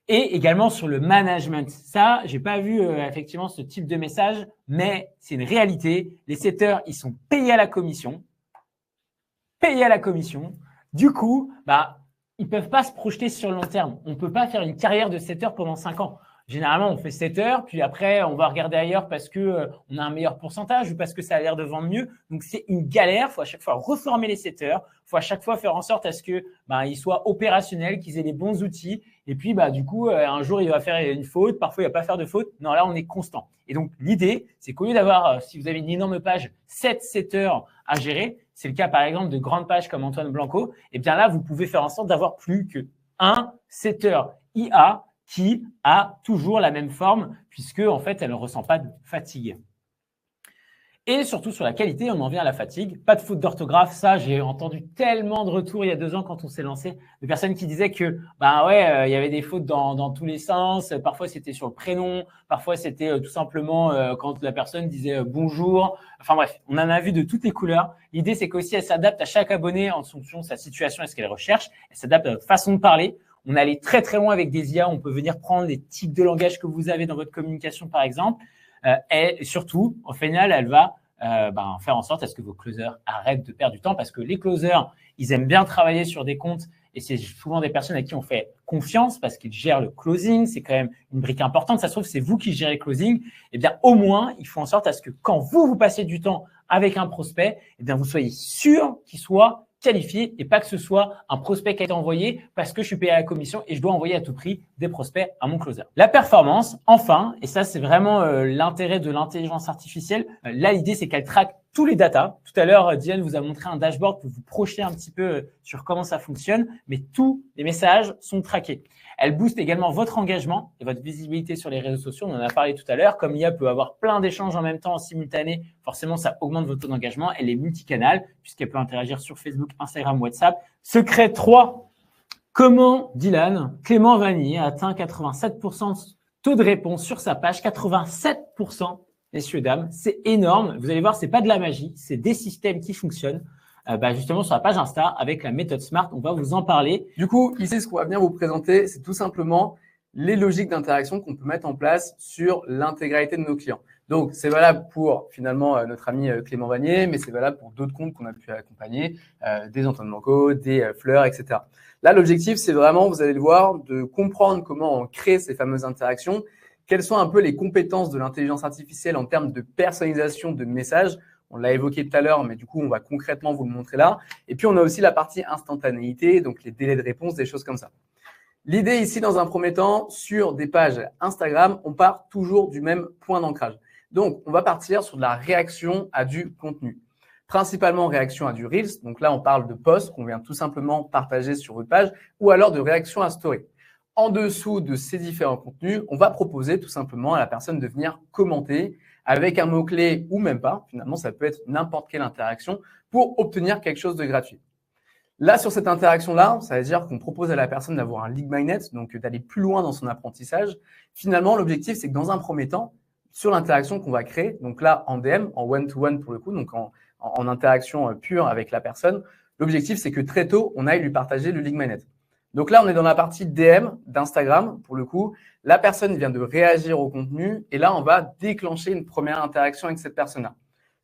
Et également sur le management. Ça, j'ai pas vu effectivement ce type de message, mais c'est une réalité. Les setters, ils sont payés à la commission. Du coup, ils peuvent pas se projeter sur le long terme. On peut pas faire une carrière de setter pendant 5 ans. Généralement, on fait setter, puis après, on va regarder ailleurs parce que on a un meilleur pourcentage ou parce que ça a l'air de vendre mieux. Donc, c'est une galère. Il faut à chaque fois reformer les setters. Il faut à chaque fois faire en sorte à ce que ils soient opérationnels, qu'ils aient les bons outils. Et puis, du coup, un jour, il va faire une faute. Parfois, il va pas faire de faute. Non, là, on est constant. Et donc, l'idée, c'est qu'au lieu d'avoir, si vous avez une énorme page, 7 setters à gérer, c'est le cas, par exemple, de grandes pages comme Antoine Blanco, et bien là, vous pouvez faire en sorte d'avoir plus qu'un setter IA qui a toujours la même forme puisque, en fait, elle ne ressent pas de fatigue. Et surtout sur la qualité, on en vient à la fatigue. Pas de faute d'orthographe, ça, j'ai entendu tellement de retours il y a 2 ans quand on s'est lancé, de personnes qui disaient que, il y avait des fautes dans tous les sens. Parfois, c'était sur le prénom. Parfois, c'était tout simplement quand la personne disait bonjour. Enfin bref, on en a vu de toutes les couleurs. L'idée, c'est qu'aussi, elle s'adapte à chaque abonné en fonction de sa situation et ce qu'elle recherche. Elle s'adapte à votre façon de parler. On est allé très, très loin avec des IA. On peut venir prendre les types de langage que vous avez dans votre communication, par exemple. Et surtout, au final, elle va faire en sorte à ce que vos closers arrêtent de perdre du temps parce que les closers, ils aiment bien travailler sur des comptes et c'est souvent des personnes à qui on fait confiance parce qu'ils gèrent le closing. C'est quand même une brique importante. Ça se trouve, c'est vous qui gérez le closing. Eh bien, au moins, il faut en sorte à ce que quand vous passez du temps avec un prospect, eh bien, vous soyez sûr qu'il soit qualifié et pas que ce soit un prospect qui a été envoyé parce que je suis payé à la commission et je dois envoyer à tout prix des prospects à mon closer. La performance, enfin, et ça c'est vraiment l'intérêt de l'intelligence artificielle, là l'idée c'est qu'elle traque tous les datas. Tout à l'heure, Diane vous a montré un dashboard pour vous projeter un petit peu sur comment ça fonctionne, mais tous les messages sont traqués. Elle booste également votre engagement et votre visibilité sur les réseaux sociaux. On en a parlé tout à l'heure. Comme l'IA peut avoir plein d'échanges en même temps, en simultané, forcément, ça augmente votre taux d'engagement. Elle est multicanal puisqu'elle peut interagir sur Facebook, Instagram, WhatsApp. Secret 3. Comment, Dylan, Clément Vanier a atteint 87% de taux de réponse sur sa page? 87%, messieurs, dames. C'est énorme. Vous allez voir, c'est pas de la magie. C'est des systèmes qui fonctionnent. Justement sur la page Insta avec la méthode SMART, on va vous en parler. Du coup, ici, ce qu'on va venir vous présenter, c'est tout simplement les logiques d'interaction qu'on peut mettre en place sur l'intégralité de nos clients. Donc, c'est valable pour finalement notre ami Clément Vanier, mais c'est valable pour d'autres comptes qu'on a pu accompagner, des Antoine Blanco, des Fleurs, etc. Là, l'objectif, c'est vraiment, vous allez le voir, de comprendre comment on crée ces fameuses interactions, quelles sont un peu les compétences de l'intelligence artificielle en termes de personnalisation de messages On l'a évoqué tout à l'heure, mais du coup, on va concrètement vous le montrer là. Et puis, on a aussi la partie instantanéité, donc les délais de réponse, des choses comme ça. L'idée ici, dans un premier temps, sur des pages Instagram, on part toujours du même point d'ancrage. Donc, on va partir sur de la réaction à du contenu. Principalement réaction à du Reels. Donc là, on parle de post qu'on vient tout simplement partager sur votre page ou alors de réaction à story. En dessous de ces différents contenus, on va proposer tout simplement à la personne de venir commenter avec un mot-clé ou même pas. Finalement, ça peut être n'importe quelle interaction pour obtenir quelque chose de gratuit. Là, sur cette interaction-là, ça veut dire qu'on propose à la personne d'avoir un lead magnet, donc d'aller plus loin dans son apprentissage. Finalement, l'objectif, c'est que dans un premier temps, sur l'interaction qu'on va créer, donc là, en DM, en one-to-one pour le coup, donc en interaction pure avec la personne, l'objectif, c'est que très tôt, on aille lui partager le lead magnet. Donc là, on est dans la partie DM d'Instagram, pour le coup. La personne vient de réagir au contenu et là, on va déclencher une première interaction avec cette personne-là.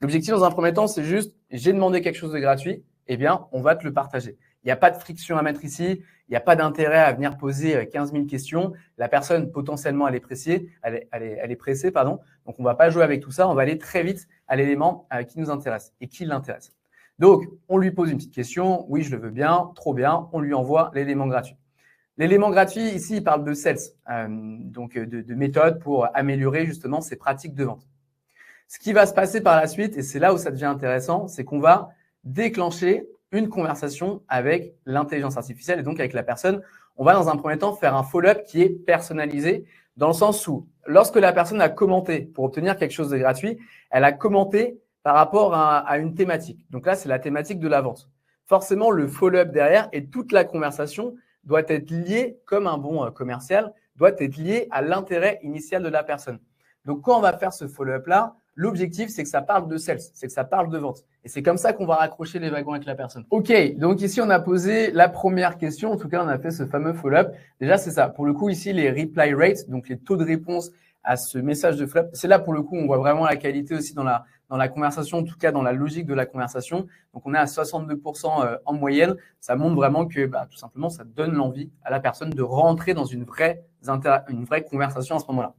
L'objectif, dans un premier temps, c'est juste, j'ai demandé quelque chose de gratuit, eh bien, on va te le partager. Il n'y a pas de friction à mettre ici, il n'y a pas d'intérêt à venir poser 15 000 questions. La personne, potentiellement, elle est pressée, pardon. Donc, on ne va pas jouer avec tout ça, on va aller très vite à l'élément qui nous intéresse et qui l'intéresse. Donc, on lui pose une petite question, oui, je le veux bien, trop bien, on lui envoie l'élément gratuit. L'élément gratuit, ici, il parle de sales, donc de méthodes pour améliorer justement ses pratiques de vente. Ce qui va se passer par la suite, et c'est là où ça devient intéressant, c'est qu'on va déclencher une conversation avec l'intelligence artificielle et donc avec la personne. On va dans un premier temps faire un follow-up qui est personnalisé dans le sens où lorsque la personne a commenté pour obtenir quelque chose de gratuit, elle a commenté par rapport à une thématique. Donc là, c'est la thématique de la vente. Forcément, le follow-up derrière et toute la conversation doit être liée, comme un bon commercial, doit être liée à l'intérêt initial de la personne. Donc, quand on va faire ce follow-up-là, l'objectif, c'est que ça parle de sales, c'est que ça parle de vente. Et c'est comme ça qu'on va raccrocher les wagons avec la personne. OK, donc ici, on a posé la première question. En tout cas, on a fait ce fameux follow-up. Déjà, c'est ça. Pour le coup, ici, les reply rates, donc les taux de réponse à ce message de follow-up, c'est là, pour le coup, on voit vraiment la qualité aussi dans la conversation, en tout cas dans la logique de la conversation. Donc, on est à 62% en moyenne. Ça montre vraiment que, tout simplement, ça donne l'envie à la personne de rentrer dans une vraie conversation à ce moment-là.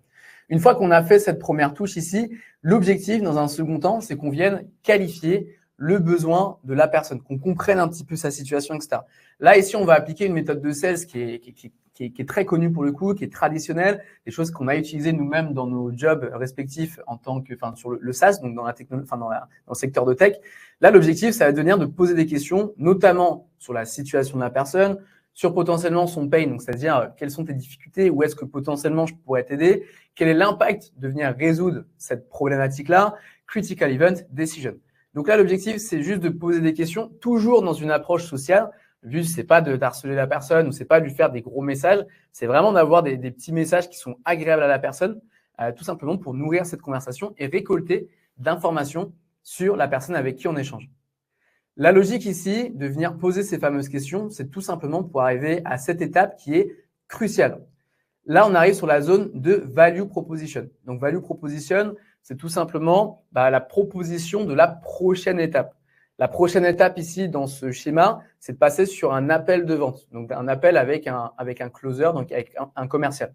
Une fois qu'on a fait cette première touche ici, l'objectif dans un second temps, c'est qu'on vienne qualifier le besoin de la personne, qu'on comprenne un petit peu sa situation, etc. Là, ici, on va appliquer une méthode de sales qui est très connue pour le coup, qui est traditionnelle, des choses qu'on a utilisées nous-mêmes dans nos jobs respectifs en tant que, sur le SaaS, donc dans la technologie, dans le secteur de tech. Là, l'objectif, ça va devenir de poser des questions, notamment sur la situation de la personne, sur potentiellement son pain, donc c'est-à-dire quelles sont tes difficultés, où est-ce que potentiellement je pourrais t'aider, quel est l'impact de venir résoudre cette problématique-là, critical event, decision. Donc là, l'objectif, c'est juste de poser des questions, toujours dans une approche sociale. Le but, c'est pas de harceler la personne ou c'est pas de lui faire des gros messages, c'est vraiment d'avoir des petits messages qui sont agréables à la personne, tout simplement pour nourrir cette conversation et récolter d'informations sur la personne avec qui on échange. La logique ici de venir poser ces fameuses questions, c'est tout simplement pour arriver à cette étape qui est cruciale. Là, on arrive sur la zone de value proposition. Donc, value proposition, c'est tout simplement la proposition de la prochaine étape. La prochaine étape ici, dans ce schéma, c'est de passer sur un appel de vente. Donc, un appel avec un closer, donc avec un commercial.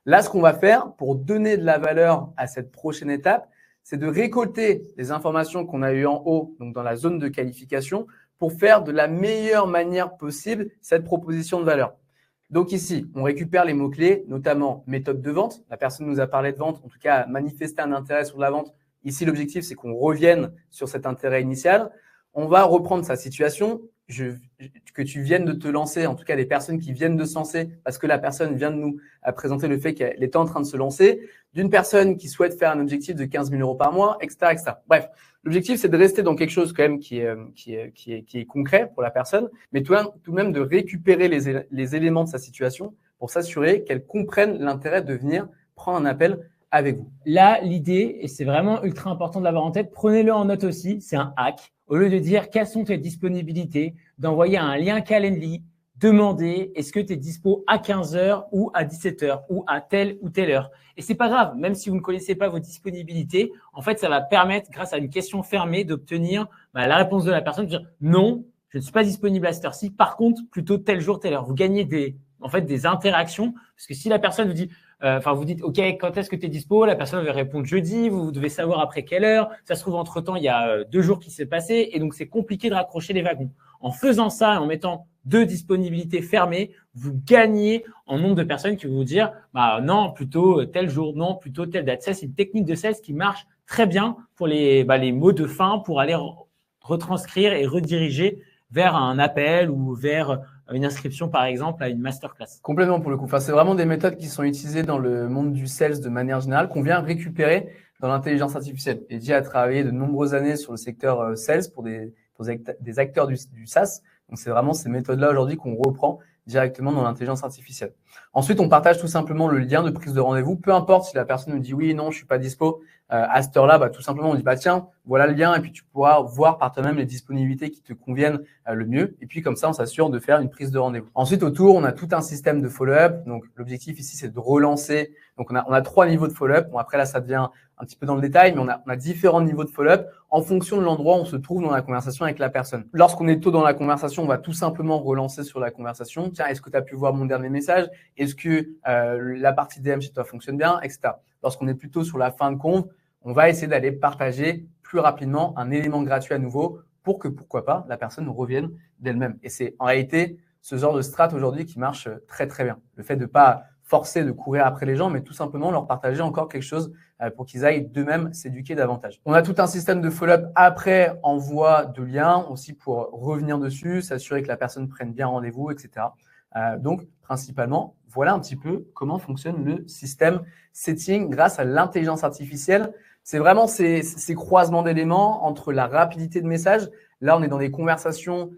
Là, ce qu'on va faire pour donner de la valeur à cette prochaine étape, c'est de récolter les informations qu'on a eues en haut, donc dans la zone de qualification, pour faire de la meilleure manière possible cette proposition de valeur. Donc ici, on récupère les mots-clés, notamment méthode de vente. La personne nous a parlé de vente, en tout cas manifesté un intérêt sur la vente. Ici, l'objectif, c'est qu'on revienne sur cet intérêt initial. On va reprendre sa situation, que tu viennes de te lancer, en tout cas des personnes qui viennent de se lancer, parce que la personne vient de nous présenter le fait qu'elle était en train de se lancer, d'une personne qui souhaite faire un objectif de 15 000 € par mois, etc., etc. Bref, l'objectif, c'est de rester dans quelque chose quand même qui est concret pour la personne, mais tout de même de récupérer les éléments de sa situation pour s'assurer qu'elle comprenne l'intérêt de venir prendre un appel avec vous. Là, l'idée, et c'est vraiment ultra important de l'avoir en tête, prenez-le en note aussi, c'est un hack. Au lieu de dire quelles sont tes disponibilités, d'envoyer un lien Calendly, demander est-ce que tu es dispo à 15h ou à 17h ou à telle ou telle heure. Et c'est pas grave, même si vous ne connaissez pas vos disponibilités, en fait, ça va permettre, grâce à une question fermée, d'obtenir la réponse de la personne, de dire non, je ne suis pas disponible à cette heure-ci. Par contre, plutôt tel jour, telle heure. Vous gagnez des interactions, parce que si la personne vous dit Enfin, vous dites, OK, quand est-ce que tu es dispo? La personne va répondre jeudi. Vous devez savoir après quelle heure. Ça se trouve, entre-temps, il y a 2 jours qui s'est passé. Et donc, c'est compliqué de raccrocher les wagons. En faisant ça et en mettant 2 disponibilités fermées, vous gagnez en nombre de personnes qui vont vous dire, bah, non, plutôt tel jour, non, plutôt telle date. Ça, c'est une technique de sales qui marche très bien pour les mots de fin, pour aller retranscrire et rediriger vers un appel ou vers une inscription, par exemple, à une masterclass. Complètement pour le coup. Enfin, c'est vraiment des méthodes qui sont utilisées dans le monde du sales de manière générale, qu'on vient récupérer dans l'intelligence artificielle. Eddy a travaillé de nombreuses années sur le secteur sales pour des acteurs du SaaS. Donc, c'est vraiment ces méthodes-là aujourd'hui qu'on reprend directement dans l'intelligence artificielle. Ensuite, on partage tout simplement le lien de prise de rendez-vous. Peu importe si la personne nous dit oui, non, je suis pas dispo à cette heure-là, bah, tout simplement, on dit bah tiens, voilà le lien et puis tu pourras voir par toi-même les disponibilités qui te conviennent le mieux. Et puis comme ça, on s'assure de faire une prise de rendez-vous. Ensuite, autour, on a tout un système de follow-up. Donc, l'objectif ici, c'est de relancer. Donc, on a 3 niveaux de follow-up. Bon, après là, ça devient un petit peu dans le détail, mais on a différents niveaux de follow-up en fonction de l'endroit où on se trouve dans la conversation avec la personne. Lorsqu'on est tôt dans la conversation, on va tout simplement relancer sur la conversation. Tiens, est-ce que tu as pu voir mon dernier message? Est-ce que la partie DM chez toi fonctionne bien, etc. Lorsqu'on est plutôt sur la fin de conf, on va essayer d'aller partager plus rapidement un élément gratuit à nouveau pour que, pourquoi pas, la personne revienne d'elle-même. Et c'est en réalité ce genre de strat aujourd'hui qui marche très, très bien. Le fait de ne pas forcer de courir après les gens, mais tout simplement leur partager encore quelque chose pour qu'ils aillent d'eux-mêmes s'éduquer davantage. On a tout un système de follow-up après envoi de liens aussi pour revenir dessus, s'assurer que la personne prenne bien rendez-vous, etc. Donc, principalement, voilà un petit peu comment fonctionne le système setting grâce à l'intelligence artificielle. C'est vraiment ces croisements d'éléments entre la rapidité de message. Là, on est dans des conversations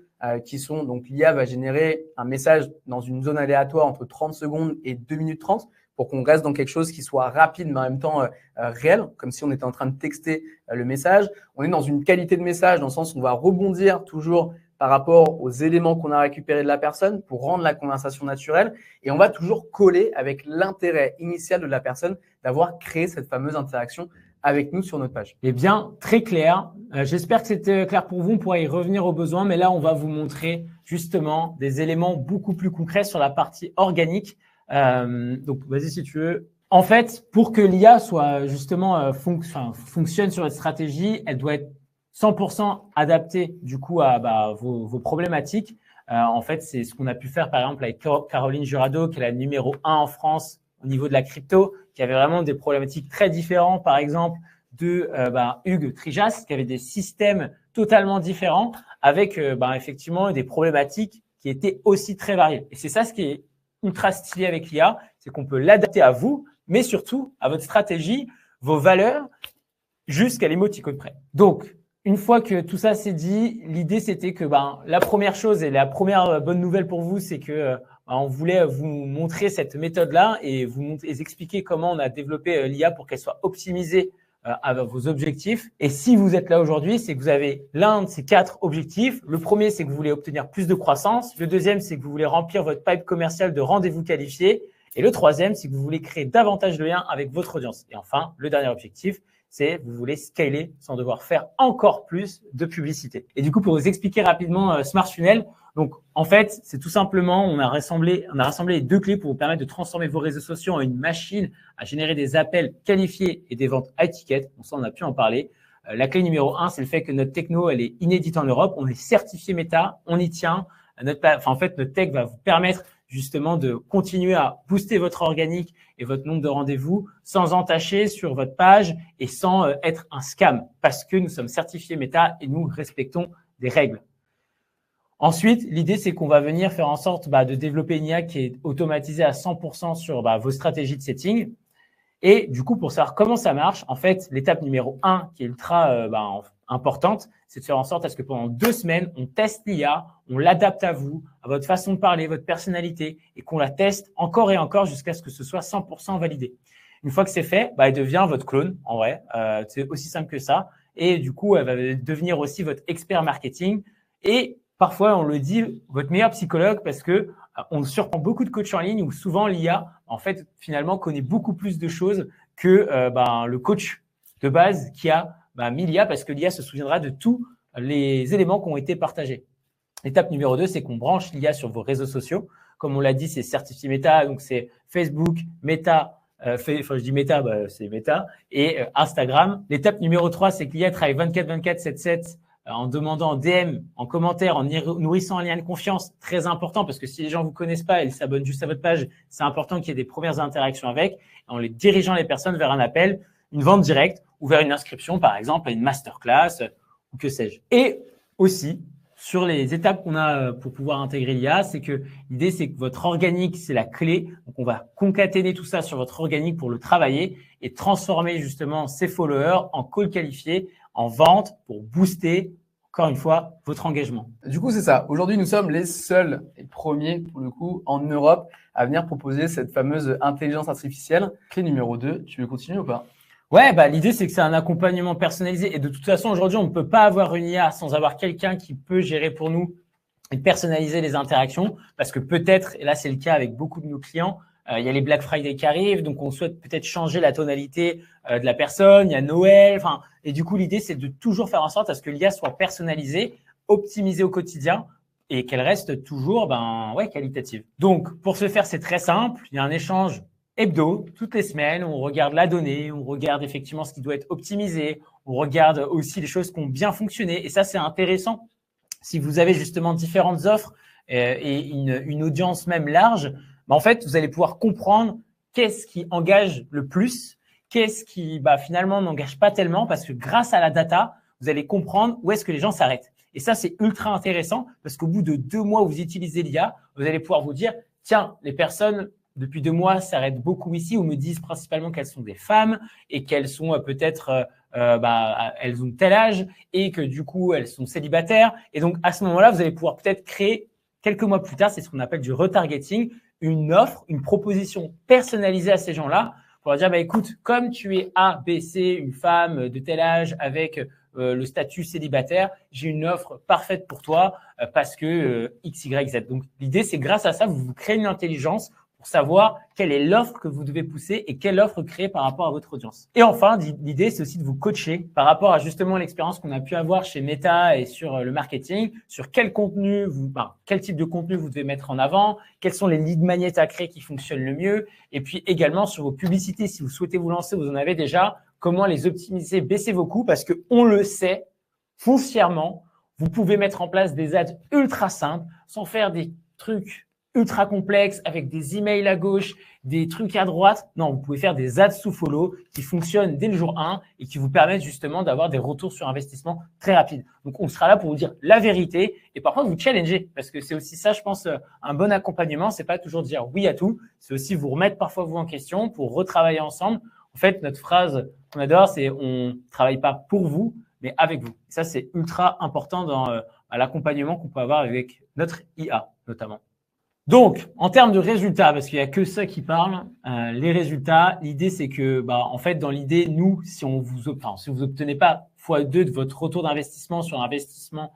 qui sont, donc l'IA va générer un message dans une zone aléatoire entre 30 secondes et 2 minutes 30 pour qu'on reste dans quelque chose qui soit rapide mais en même temps réel, comme si on était en train de texter le message. On est dans une qualité de message dans le sens où on va rebondir toujours par rapport aux éléments qu'on a récupérés de la personne pour rendre la conversation naturelle et on va toujours coller avec l'intérêt initial de la personne d'avoir créé cette fameuse interaction avec nous sur notre page. Eh bien, très clair. J'espère que c'était clair pour vous. On pourra y revenir au besoin, mais là, on va vous montrer justement des éléments beaucoup plus concrets sur la partie organique. Donc, vas-y si tu veux. En fait, pour que l'IA soit justement fonctionne sur votre stratégie, elle doit être 100% adaptée du coup à vos problématiques. En fait, c'est ce qu'on a pu faire par exemple avec Caroline Jurado, qui est la numéro 1 en France au niveau de la crypto, qui avait vraiment des problématiques très différentes, par exemple de Hugues Trijas, qui avait des systèmes totalement différents, avec effectivement des problématiques qui étaient aussi très variées. Et c'est ça ce qui est ultra stylé avec l'IA, c'est qu'on peut l'adapter à vous, mais surtout à votre stratégie, vos valeurs, jusqu'à l'émoticône près. Donc, une fois que tout ça c'est dit, l'idée c'était que la première chose et la première bonne nouvelle pour vous, c'est que on voulait vous montrer cette méthode-là et vous expliquer comment on a développé l'IA pour qu'elle soit optimisée à vos objectifs. Et si vous êtes là aujourd'hui, c'est que vous avez l'un de ces 4 objectifs. Le premier, c'est que vous voulez obtenir plus de croissance. Le deuxième, c'est que vous voulez remplir votre pipe commercial de rendez-vous qualifiés. Et le troisième, c'est que vous voulez créer davantage de liens avec votre audience. Et enfin, le dernier objectif, c'est vous voulez scaler sans devoir faire encore plus de publicité. Et du coup, pour vous expliquer rapidement Smart Funnel, donc en fait, c'est tout simplement, on a rassemblé les 2 clés pour vous permettre de transformer vos réseaux sociaux en une machine à générer des appels qualifiés et des ventes à ticket. Bon, ça, on a pu en parler. La clé numéro 1, c'est le fait que notre techno, elle est inédite en Europe. On est certifié Meta, on y tient. Notre tech va vous permettre justement de continuer à booster votre organique et votre nombre de rendez-vous sans entacher sur votre page et sans être un scam parce que nous sommes certifiés Meta et nous respectons des règles. Ensuite, l'idée, c'est qu'on va venir faire en sorte de développer une IA qui est automatisée à 100% sur vos stratégies de setting. Et du coup, pour savoir comment ça marche, en fait, l'étape numéro 1 qui est ultra importante, c'est de faire en sorte à ce que pendant 2 semaines, on teste l'IA, on l'adapte à vous, à votre façon de parler, votre personnalité, et qu'on la teste encore et encore jusqu'à ce que ce soit 100% validé. Une fois que c'est fait, elle devient votre clone, en vrai. C'est aussi simple que ça. Et du coup, elle va devenir aussi votre expert marketing. Et parfois, on le dit, votre meilleur psychologue, parce que on surprend beaucoup de coachs en ligne où souvent l'IA, en fait, finalement, connaît beaucoup plus de choses que le coach de base qui a mis l'IA, parce que l'IA se souviendra de tous les éléments qui ont été partagés. L'étape numéro 2, c'est qu'on branche l'IA sur vos réseaux sociaux. Comme on l'a dit, c'est certifié Meta, donc c'est Facebook, Meta, je dis Meta, c'est Meta, et Instagram. L'étape numéro 3, c'est que l'IA travaille 24/24, 7/7 en demandant en DM, en commentaire, en nourrissant un lien de confiance, très important, parce que si les gens vous connaissent pas et ils s'abonnent juste à votre page, c'est important qu'il y ait des premières interactions avec, en les dirigeant les personnes vers un appel, une vente directe ou vers une inscription, par exemple, à une masterclass ou que sais-je. Et aussi, sur les étapes qu'on a pour pouvoir intégrer l'IA, c'est que l'idée, c'est que votre organique, c'est la clé. Donc, on va concaténer tout ça sur votre organique pour le travailler et transformer justement ces followers en call qualifiés, en vente pour booster, encore une fois, votre engagement. Du coup, c'est ça. Aujourd'hui, nous sommes les seuls et premiers, pour le coup, en Europe à venir proposer cette fameuse intelligence artificielle. Clé numéro 2, tu veux continuer ou pas? Ouais, l'idée, c'est que c'est un accompagnement personnalisé. Et de toute façon, aujourd'hui, on ne peut pas avoir une IA sans avoir quelqu'un qui peut gérer pour nous et personnaliser les interactions. Parce que peut-être, et là, c'est le cas avec beaucoup de nos clients, il y a les Black Friday qui arrivent, donc on souhaite peut-être changer la tonalité de la personne. Il y a Noël, et du coup, l'idée, c'est de toujours faire en sorte à ce que l'IA soit personnalisée, optimisée au quotidien et qu'elle reste toujours qualitative. Donc, pour ce faire, c'est très simple. Il y a un échange hebdo, toutes les semaines, on regarde la donnée, on regarde effectivement ce qui doit être optimisé, on regarde aussi les choses qui ont bien fonctionné. Et ça, c'est intéressant. Si vous avez justement différentes offres et une audience même large, en fait, vous allez pouvoir comprendre qu'est-ce qui engage le plus, qu'est-ce qui finalement n'engage pas tellement, parce que grâce à la data, vous allez comprendre où est-ce que les gens s'arrêtent. Et ça, c'est ultra intéressant parce qu'au bout de 2 mois où vous utilisez l'IA, vous allez pouvoir vous dire, tiens, les personnes depuis 2 mois s'arrêtent beaucoup ici ou me disent principalement qu'elles sont des femmes et qu'elles sont peut-être, elles ont tel âge et que du coup, elles sont célibataires. Et donc, à ce moment-là, vous allez pouvoir peut-être créer quelques mois plus tard, c'est ce qu'on appelle du retargeting, une offre, une proposition personnalisée à ces gens-là pour leur dire, écoute, comme tu es A, B, C, une femme de tel âge avec le statut célibataire, j'ai une offre parfaite pour toi parce que X, Y, Z. Donc, l'idée, c'est grâce à ça, vous créez une intelligence pour savoir quelle est l'offre que vous devez pousser et quelle offre créer par rapport à votre audience. Et enfin, l'idée, c'est aussi de vous coacher par rapport à justement l'expérience qu'on a pu avoir chez Meta et sur le marketing, sur quel type de contenu vous devez mettre en avant, quels sont les lead magnets à créer qui fonctionnent le mieux, et puis également sur vos publicités, si vous souhaitez vous lancer, vous en avez déjà, comment les optimiser, baisser vos coûts, parce que on le sait foncièrement, vous pouvez mettre en place des ads ultra simples sans faire des trucs ultra complexe avec des emails à gauche, des trucs à droite. Non, vous pouvez faire des ads sous follow qui fonctionnent dès le jour 1 et qui vous permettent justement d'avoir des retours sur investissement très rapides. Donc, on sera là pour vous dire la vérité et par contre vous challenger parce que c'est aussi ça, je pense, un bon accompagnement. C'est pas toujours dire oui à tout. C'est aussi vous remettre parfois vous en question pour retravailler ensemble. En fait, notre phrase qu'on adore, c'est on travaille pas pour vous, mais avec vous. Et ça, c'est ultra important dans l'accompagnement qu'on peut avoir avec notre IA notamment. Donc, en termes de résultats, parce qu'il n'y a que ça qui parle, les résultats, l'idée, c'est que, en fait, dans l'idée, nous, si vous obtenez pas x2 de votre retour d'investissement sur investissement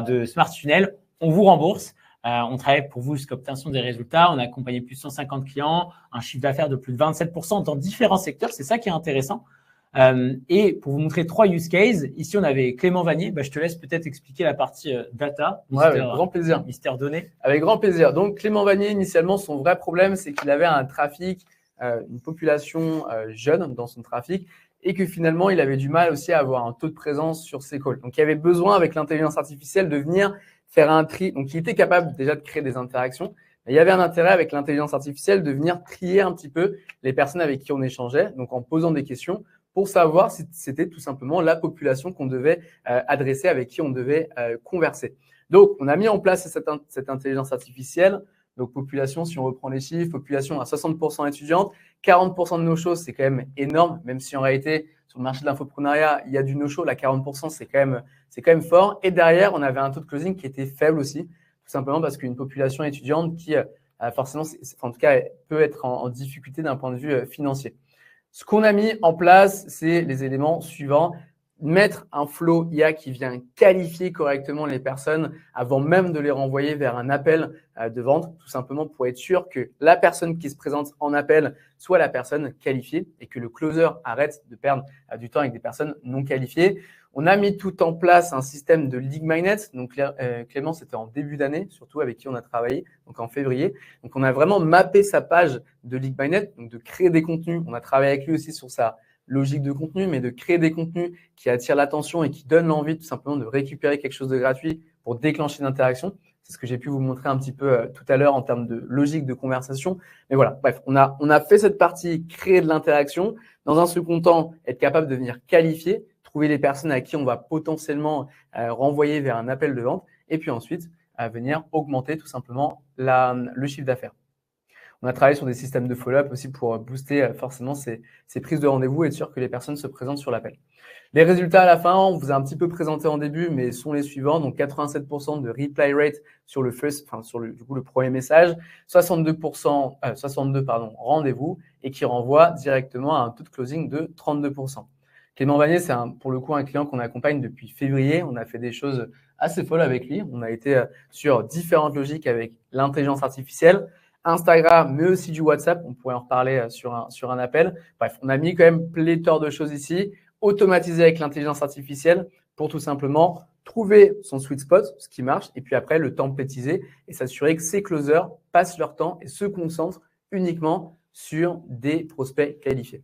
de Smart Funnel, on vous rembourse. On travaille pour vous jusqu'à obtention des résultats. On a accompagné plus de 150 clients, un chiffre d'affaires de plus de 27% dans différents secteurs. C'est ça qui est intéressant. Et pour vous montrer 3 use cases, ici on avait Clément Vanier. Je te laisse peut-être expliquer la partie data. Avec grand plaisir. Mystère données. Avec grand plaisir. Donc Clément Vanier, initialement, son vrai problème, c'est qu'il avait un trafic, une population jeune dans son trafic et que finalement, il avait du mal aussi à avoir un taux de présence sur ses calls. Donc, il avait besoin avec l'intelligence artificielle de venir faire un tri. Donc, il était capable déjà de créer des interactions. Mais il y avait un intérêt avec l'intelligence artificielle de venir trier un petit peu les personnes avec qui on échangeait, donc en posant des questions pour savoir si c'était tout simplement la population qu'on devait adresser, avec qui on devait converser. Donc, on a mis en place cette intelligence artificielle. Donc, population, si on reprend les chiffres, population à 60% étudiante, 40% de no-show, c'est quand même énorme, même si en réalité, sur le marché de l'infopreneuriat, il y a du no-show, la 40%, c'est quand même fort. Et derrière, on avait un taux de closing qui était faible aussi, tout simplement parce qu'une population étudiante qui, forcément, en tout cas, peut être en difficulté d'un point de vue financier. Ce qu'on a mis en place, c'est les éléments suivants. mettre un flow IA qui vient qualifier correctement les personnes avant même de les renvoyer vers un appel de vente, tout simplement pour être sûr que la personne qui se présente en appel soit la personne qualifiée et que le closer arrête de perdre du temps avec des personnes non qualifiées. On a mis tout en place un système de lead magnet. Donc, Clément, c'était en début d'année, surtout avec qui on a travaillé, donc en février. Donc, on a vraiment mappé sa page de lead magnet, donc de créer des contenus. On a travaillé avec lui aussi sur sa logique de contenu, mais de créer des contenus qui attirent l'attention et qui donnent l'envie tout simplement de récupérer quelque chose de gratuit pour déclencher l'interaction. C'est ce que j'ai pu vous montrer un petit peu tout à l'heure en termes de logique de conversation. Mais voilà, bref, on a fait cette partie créer de l'interaction. Dans un second temps, être capable de venir qualifier, trouver les personnes à qui on va potentiellement renvoyer vers un appel de vente et puis ensuite venir augmenter tout simplement le chiffre d'affaires. On a travaillé sur des systèmes de follow-up aussi pour booster forcément ces prises de rendez-vous et être sûr que les personnes se présentent sur l'appel. Les résultats à la fin, on vous a un petit peu présenté en début, mais sont les suivants. Donc 87% de reply rate sur le premier message, 62 rendez-vous et qui renvoie directement à un taux de closing de 32%. Clément Vanier, c'est pour le coup un client qu'on accompagne depuis février. On a fait des choses assez folles avec lui. On a été sur différentes logiques avec l'intelligence artificielle, Instagram, mais aussi du WhatsApp. On pourrait en reparler sur un appel. Bref, on a mis quand même pléthore de choses ici, automatisé avec l'intelligence artificielle pour tout simplement trouver son sweet spot, ce qui marche, et puis après le templétiser et s'assurer que ces closers passent leur temps et se concentrent uniquement sur des prospects qualifiés.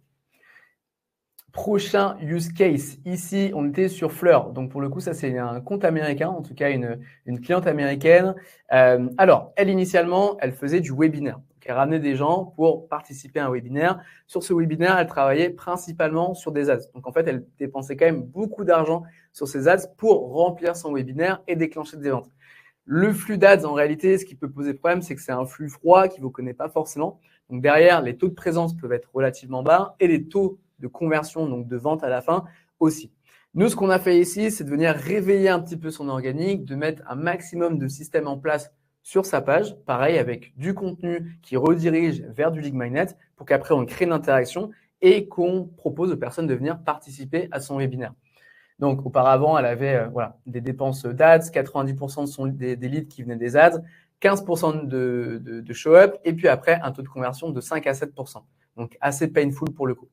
Prochain use case. Ici, on était sur Fleur. Donc, pour le coup, ça, c'est un compte américain, en tout cas, une cliente américaine. Alors, elle, initialement, elle faisait du webinaire. Donc, elle ramenait des gens pour participer à un webinaire. Sur ce webinaire, elle travaillait principalement sur des ads. Donc, en fait, elle dépensait quand même beaucoup d'argent sur ces ads pour remplir son webinaire et déclencher des ventes. Le flux d'ads, en réalité, ce qui peut poser problème, c'est que c'est un flux froid qui ne vous connaît pas forcément. Donc, derrière, les taux de présence peuvent être relativement bas et les taux de conversion, donc de vente à la fin aussi. Nous, ce qu'on a fait ici, c'est de venir réveiller un petit peu son organique, de mettre un maximum de systèmes en place sur sa page, pareil avec du contenu qui redirige vers du lead magnet pour qu'après on crée une interaction et qu'on propose aux personnes de venir participer à son webinaire. Donc, auparavant, elle avait des dépenses d'ads, 90% des leads qui venaient des ads, 15% de show-up et puis après un taux de conversion de 5 à 7%. Donc, assez painful pour le coup.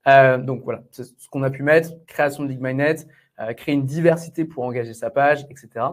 Donc voilà, c'est ce qu'on a pu mettre, création de lead magnet, créer une diversité pour engager sa page, etc.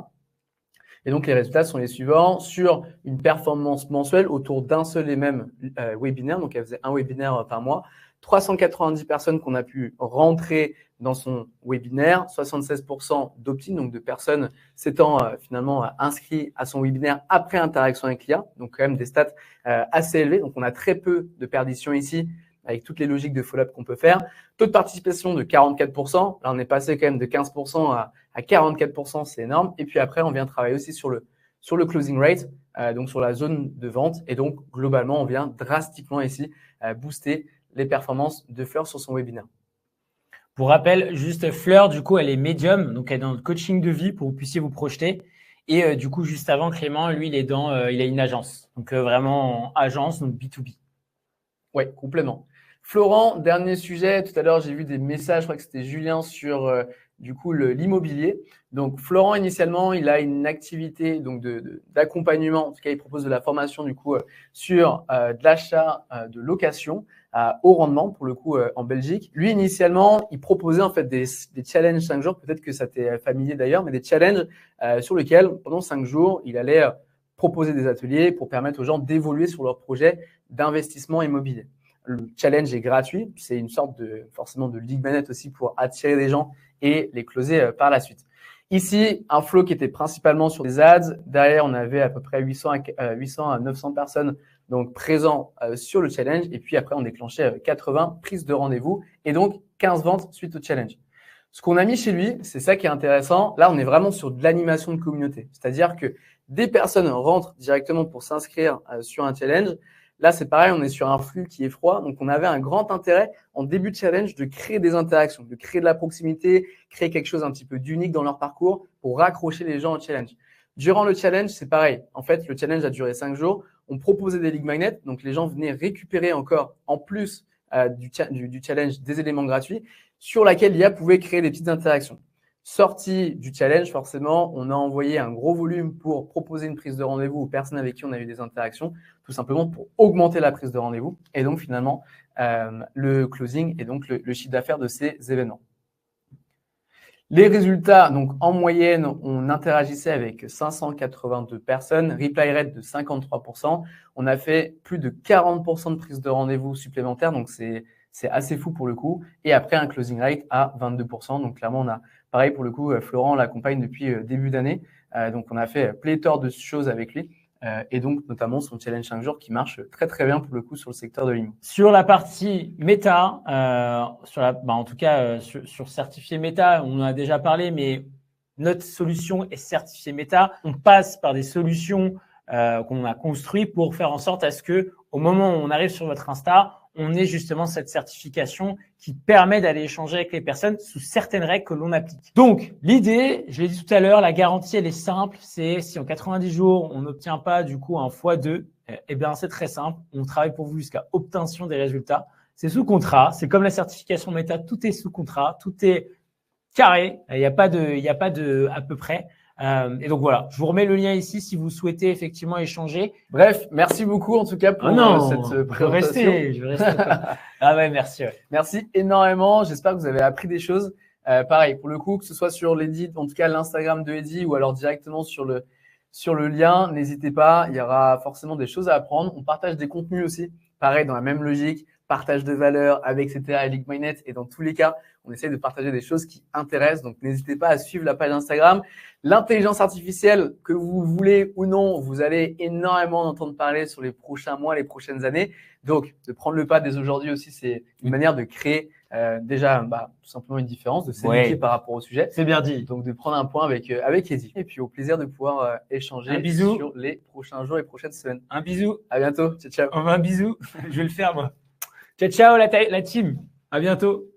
Et donc les résultats sont les suivants. Sur une performance mensuelle autour d'un seul et même webinaire, donc elle faisait un webinaire par mois, 390 personnes qu'on a pu rentrer dans son webinaire, 76% d'opt-in, donc de personnes s'étant finalement inscrits à son webinaire après interaction avec l'IA, donc quand même des stats assez élevés. Donc on a très peu de perdition ici, avec toutes les logiques de follow-up qu'on peut faire. Taux de participation de 44%. Là, on est passé quand même de 15% à 44%, c'est énorme. Et puis après, on vient travailler aussi sur le closing rate, donc sur la zone de vente. Et donc, globalement, on vient drastiquement ici booster les performances de Fleur sur son webinaire. Pour rappel, juste Fleur, du coup, elle est médium, donc elle est dans le coaching de vie pour que vous puissiez vous projeter. Et du coup, juste avant, Clément, lui, il a une agence. Donc vraiment agence, donc B2B. Oui, complètement. Florent, dernier sujet. Tout à l'heure, j'ai vu des messages, je crois que c'était Julien, sur du coup l'immobilier. Donc, Florent, initialement, il a une activité donc d'accompagnement. En tout cas, il propose de la formation du coup sur de l'achat de location à haut rendement, pour le coup, en Belgique. Lui, initialement, il proposait en fait des challenges 5 jours. Peut-être que ça t'est familier d'ailleurs, mais des challenges sur lesquels, pendant 5 jours, il allait proposer des ateliers pour permettre aux gens d'évoluer sur leur projet d'investissement immobilier. Le challenge est gratuit. C'est une sorte forcément de lead magnet aussi pour attirer des gens et les closer par la suite. Ici, un flow qui était principalement sur des ads. Derrière, on avait à peu près 800 à 900 personnes donc présents sur le challenge. Et puis après, on déclenchait 80 prises de rendez-vous et donc 15 ventes suite au challenge. Ce qu'on a mis chez lui, c'est ça qui est intéressant. Là, on est vraiment sur de l'animation de communauté. C'est-à-dire que des personnes rentrent directement pour s'inscrire sur un challenge. Là, c'est pareil, on est sur un flux qui est froid. Donc, on avait un grand intérêt en début de challenge de créer des interactions, de créer de la proximité, créer quelque chose un petit peu d'unique dans leur parcours pour raccrocher les gens au challenge. Durant le challenge, c'est pareil. En fait, le challenge a duré 5 jours. On proposait des lead magnets. Donc, les gens venaient récupérer encore en plus du challenge des éléments gratuits sur laquelle l'IA pouvait créer des petites interactions. Sortie du challenge, forcément, on a envoyé un gros volume pour proposer une prise de rendez-vous aux personnes avec qui on a eu des interactions, tout simplement pour augmenter la prise de rendez-vous et donc finalement le closing et donc le chiffre d'affaires de ces événements. Les résultats, donc en moyenne, on interagissait avec 582 personnes, reply rate de 53%. On a fait plus de 40% de prise de rendez-vous supplémentaires, donc c'est assez fou pour le coup. Et après, un closing rate à 22%. Donc clairement, on a, pareil pour le coup, Florent l'accompagne depuis début d'année. Donc on a fait pléthore de choses avec lui. Et donc notamment son challenge 5 jours qui marche très très bien pour le coup sur le secteur de l'IMO. Sur la partie méta, en tout cas sur certifié méta, on en a déjà parlé, mais notre solution est certifiée méta. On passe par des solutions qu'on a construites pour faire en sorte à ce que au moment où on arrive sur votre Insta, on ait justement cette certification qui permet d'aller échanger avec les personnes sous certaines règles que l'on applique. Donc, l'idée, je l'ai dit tout à l'heure, la garantie, elle est simple. C'est si en 90 jours, on n'obtient pas du coup un x2, eh bien, c'est très simple. On travaille pour vous jusqu'à obtention des résultats. C'est sous contrat. C'est comme la certification méta. Tout est sous contrat. Tout est carré. Il n'y a pas de à peu près. Et donc voilà, je vous remets le lien ici si vous souhaitez effectivement échanger. Bref, merci beaucoup en tout cas pour cette présentation. Je vais rester. Ah ouais, merci. Ouais. Merci énormément. J'espère que vous avez appris des choses. Pareil, pour le coup, que ce soit sur l'Eddy, en tout cas l'Instagram de Eddy ou alors directement sur le lien, n'hésitez pas. Il y aura forcément des choses à apprendre. On partage des contenus aussi. Pareil, dans la même logique, partage de valeur avec etc. et LeakMyNet. Et dans tous les cas, on essaie de partager des choses qui intéressent. Donc, n'hésitez pas à suivre la page Instagram. L'intelligence artificielle, que vous voulez ou non, vous allez énormément en entendre parler sur les prochains mois, les prochaines années. Donc, de prendre le pas dès aujourd'hui aussi, c'est une manière de créer déjà tout simplement une différence, de s'éduquer par rapport au sujet. C'est bien dit. Donc, de prendre un point avec Eddy. Et puis, au plaisir de pouvoir échanger sur les prochains jours et prochaines semaines. Un bisou. À bientôt. Ciao, ciao. Un bisou. Je vais le faire, moi. Ciao, ciao, la team. À bientôt.